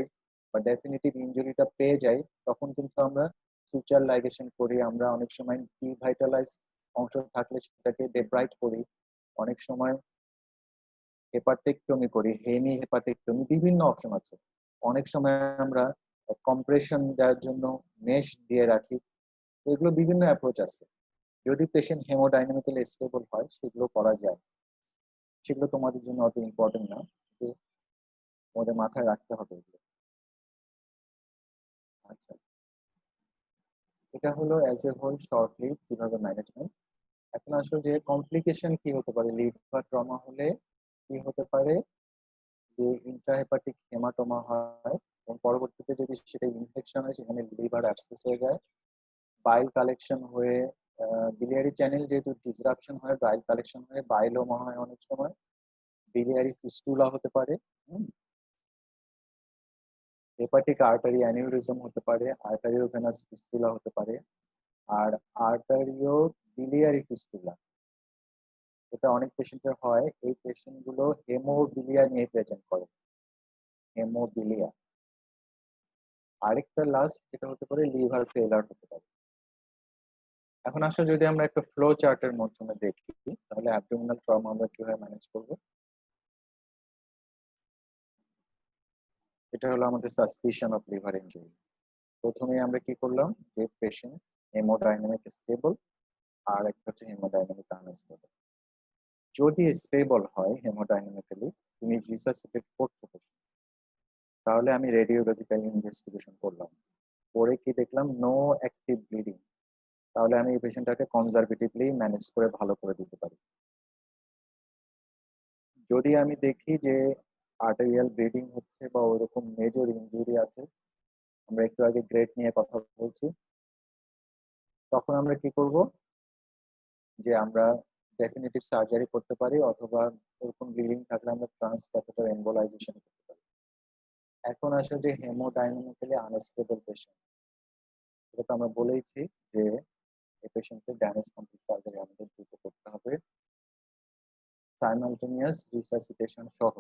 বা ডেফিনিটিভ ইনজুরিটা পেয়ে যাই, তখন কিন্তু আমরা সুচার লাইগেশন করি, আমরা অনেক সময় ডিভাইটালাইজ অংশ থাকলে সেটাকে ডেব্রাইট করি, অনেক সময় হেপাটেকটমি করি, হেমি হেপাটেকটমি, বিভিন্ন অপশন আছে। অনেক সময় আমরা কম্প্রেশন দেওয়ার জন্য মেশ দিয়ে রাখি। এগুলো বিভিন্ন অ্যাপ্রোচ আছে। যদি পেশেন্ট হেমোডাইনামিক্যালি স্টেবল হয় সেগুলো করা যায়, সেগুলো তোমাদের জন্য অত ইম্পর্টেন্ট না, কিন্তু তোমাদের মাথায় রাখতে হবে এগুলো। আচ্ছা, এটা হলো অ্যাজ এ হোল শর্টলি কিভাবে ম্যানেজমেন্ট। এখন আসলে যে কমপ্লিকেশন কি হতে পারে লিভার ট্রমা হলে, কি হতে পারে যে ইন্ট্রাহেপাটিক হেমাটোমা হয় এবং পরবর্তীতে যদি সেটা ইনফেকশন হয় সেখানে লিভার অ্যাবসেস হয়ে যায়, বাইল কালেকশন হয়ে বিলিয়ারি চ্যানেল যেহেতু ডিসরাপশন হয়, বাইল কালেকশন হয়ে বাইলোমা হয়, অনেক সময় বিলিয়ারি ফিস্টুলা হতে পারে, হেপাটিক আর্টারি অ্যানিউরিজম হতে পারে, আর্টারিওভেনাস ফিস্টুলা হতে পারে, আর আর্টারিও বিলিয়ারি ফিস্টুলা, এটা অনেক পেশেন্টের হয়। এই পেশেন্ট গুলো হেমোবিলিয়া নিয়ে প্রেজেন্ট করে, হেমোবিলিয়া। আরেকটা লাস্ট যেটা হতে পারে লিভার ফেলার হতে পারে। এখন আসলে যদি আমরা একটা ফ্লো চার্টের মাধ্যমে দেখি তাহলে অ্যাবডোমিনাল ট্রমা আমরা কিভাবে ম্যানেজ করব। এটা হলো আমাদের সাসপিশন অফ লিভার ইনজুরি। প্রথমে আমরা কি করলাম, যে পেশেন্ট হেমোডাইনামিক স্টেবল আর একটা হচ্ছে হেমোডাইনামিক আনস্টেবল। যদি স্টেবল হয় হেমোডাইনামিক্যালি, তুমি রিসাসিটেট করতে পারছো, তাহলে আমি রেডিওলজিক্যাল ইনভেস্টিগেশন করলাম, করে কি দেখলাম নো অ্যাক্টিভ ব্লিডিং, তাহলে আমি এই পেশেন্টটাকে কনজারভেটিভলি ম্যানেজ করে ভালো করে দিতে পারি। যদি আমি দেখি যে আর্টেরিয়াল ব্লিডিং হচ্ছে বা ওইরকম মেজর ইনজুরি আছে, আমরা একটু আগে গ্রেড নিয়ে কথা বলছি, তখন আমরা কি করব, যে আমরা ডেফিনেটিভ সার্জারি করতে পারি, অথবা ওরকম ব্লিডিং থাকলে আমরা ট্রান্সক্যাথেটার এম্বোলাইজেশন করতে পারি। এখন আসলে যে হেমোডাইনামিক্যালি আনস্টেবল পেশেন্ট, এটা তো আমরা বলেইছি যে এই পেশেন্টের ড্যামেজ কন্ট্রোল সার্জারি আমাদের দ্রুত করতে হবে, সাইমালটেনিয়াস রিসাসিটেশন সহ।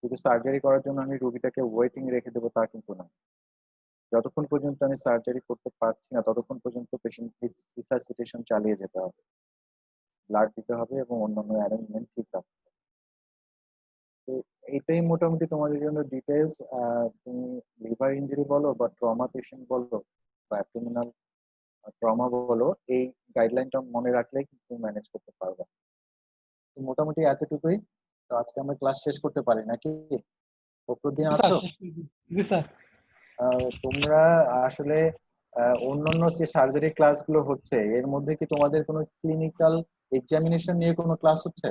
শুধু সার্জারি করার জন্য আমি রোগীটাকে ওয়েটিং রেখে দেবো তা কিন্তু না, যতক্ষণ পর্যন্ত আমি সার্জারি করতে পারছি না ততক্ষণ পর্যন্ত পেশেন্ট রিসাসিটেশন চালিয়ে যেতে হবে, ব্লাড দিতে হবে এবং অন্যান্য অ্যারেঞ্জমেন্ট ঠিক রাখতে হবে। তো এইটাই মোটামুটি তোমাদের জন্য ডিটেলস। তুমি লিভার ইনজুরি বলো বা ট্রমা পেশেন্ট বলো বা অ্যাবডোমিনাল ট্রমা বলো, এই গাইডলাইনটা মনে রাখলে কিন্তু ম্যানেজ করতে পারবে। তো মোটামুটি এতটুকুই। তো আজকে আমরা ক্লাস শেষ করতে পারি নাকি? প্রতিদিন আছো? জি স্যার। তোমরা আসলে অন্যান্য যে সার্জারি ক্লাসগুলো হচ্ছে এর মধ্যে কি তোমাদের কোনো ক্লিনিক্যাল এক্সামিনেশন নিয়ে কোনো ক্লাস হচ্ছে?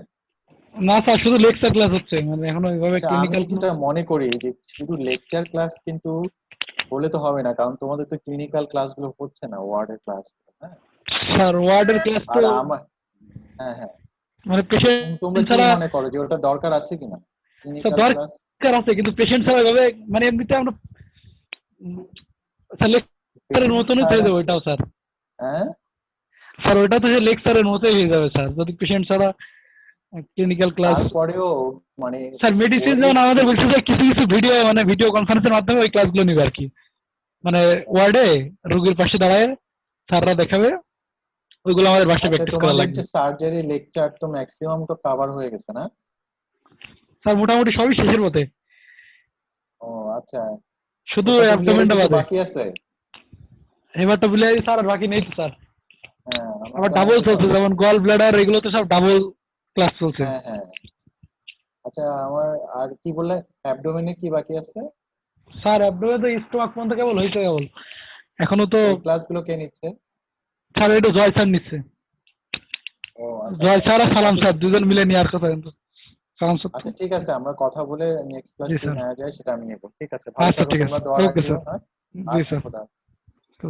না স্যার, শুধু লেকচার ক্লাস হচ্ছে, মানে এখনো ওইভাবে আচ্ছা, আমি ক্লিনিক্যাল কোনো। যেটা মনে করি যে শুধু লেকচার ক্লাস কিন্তু বলে তো হবে না, কারণ তোমাদের তো ক্লিনিক্যাল ক্লাসগুলো হচ্ছে না, ওয়ার্ডের ক্লাস। হ্যাঁ, স্যার ওয়ার্ডের ক্লাস তো আর আমার, হ্যাঁ হ্যাঁ, মানে তোমরা পেশেন্ট কি ছাড়া। মনে করো যে ওটা দরকার আছে কিনা স্যার ক্লিনিক্যাল ক্লাস? দরকার আছে, কিন্তু পেশেন্ট ছাড়া ওইভাবে মানে এমনিতে আমরা স্যার লেকচারের পেশেন্ট মতনই হয়ে ছাড়া, যাবে ওইটাও স্যার। হ্যাঁ স্যার ওইটা তো লেকচারের মতোই হয়ে যাবে স্যার, যদি পেশেন্ট ছাড়া ক্লিনিক্যাল ক্লাস। তারপরেও মানে স্যার মেডিসিন ওই যেমন আমাদের বলছে যে কিছু কিছু ভিডিও মানে ভিডিও কনফারেন্সের মাধ্যমে ওই ক্লাসগুলো নিবে আর কি, মানে আচ্ছা ওয়ার্ডে রোগীর পাশে দাঁড়ায় স্যাররা দেখাবে, ওইগুলো আমাদের বাসায় আচ্ছা, প্র্যাকটিস করা তোমাদের লাগবে। যে সার্জারি লেকচার তো ম্যাক্সিমাম তো কভার হয়ে গেছে না? স্যার মোটামুটি সবই শেষের পথে, ও আচ্ছা, শুধু হেপাটোবিলিয়ারি অ্যাবডোমেনটা কিছু বাদে। বাকি আছে? এবারটা বলে স্যার আর বাকি নেই তো স্যার, হ্যাঁ, আমার আবার জানা ডাবল তো সব। চলছে, যেমন গল ব্লাডার এগুলো তো সব ডাবল ক্লাস চলছে। হ্যাঁ হ্যাঁ, আচ্ছা আমার, আর কি বললে অ্যাবডোমেনে কি বাকি আছে? স্যার অ্যাবডোমেন তো স্টোমাক পর্যন্ত কেবল হয়েছে কেবল, এখনো তো। ওই ক্লাসগুলো কে নিচ্ছে? স্যার এটা জয় স্যার নিচ্ছে, ও আচ্ছা জয় আচ্ছা, স্যার আর সালাম আচ্ছা স্যার দুজন মিলে নেওয়ার কথা কিন্তু। সালাম স্যার তো। আচ্ছা, ঠিক আছে, আমরা কথা বলে নেক্সট ক্লাস জি কি স্যার। নেওয়া যায় সেটা আমি নেবো। ঠিক আছে, ভালো আচ্ছা থাকো ঠিক তোমরা, আছে, দোয়া ওকে রাখিও। স্যার। হ্যাঁ, জি আচ্ছা, স্যার। খোদা। তো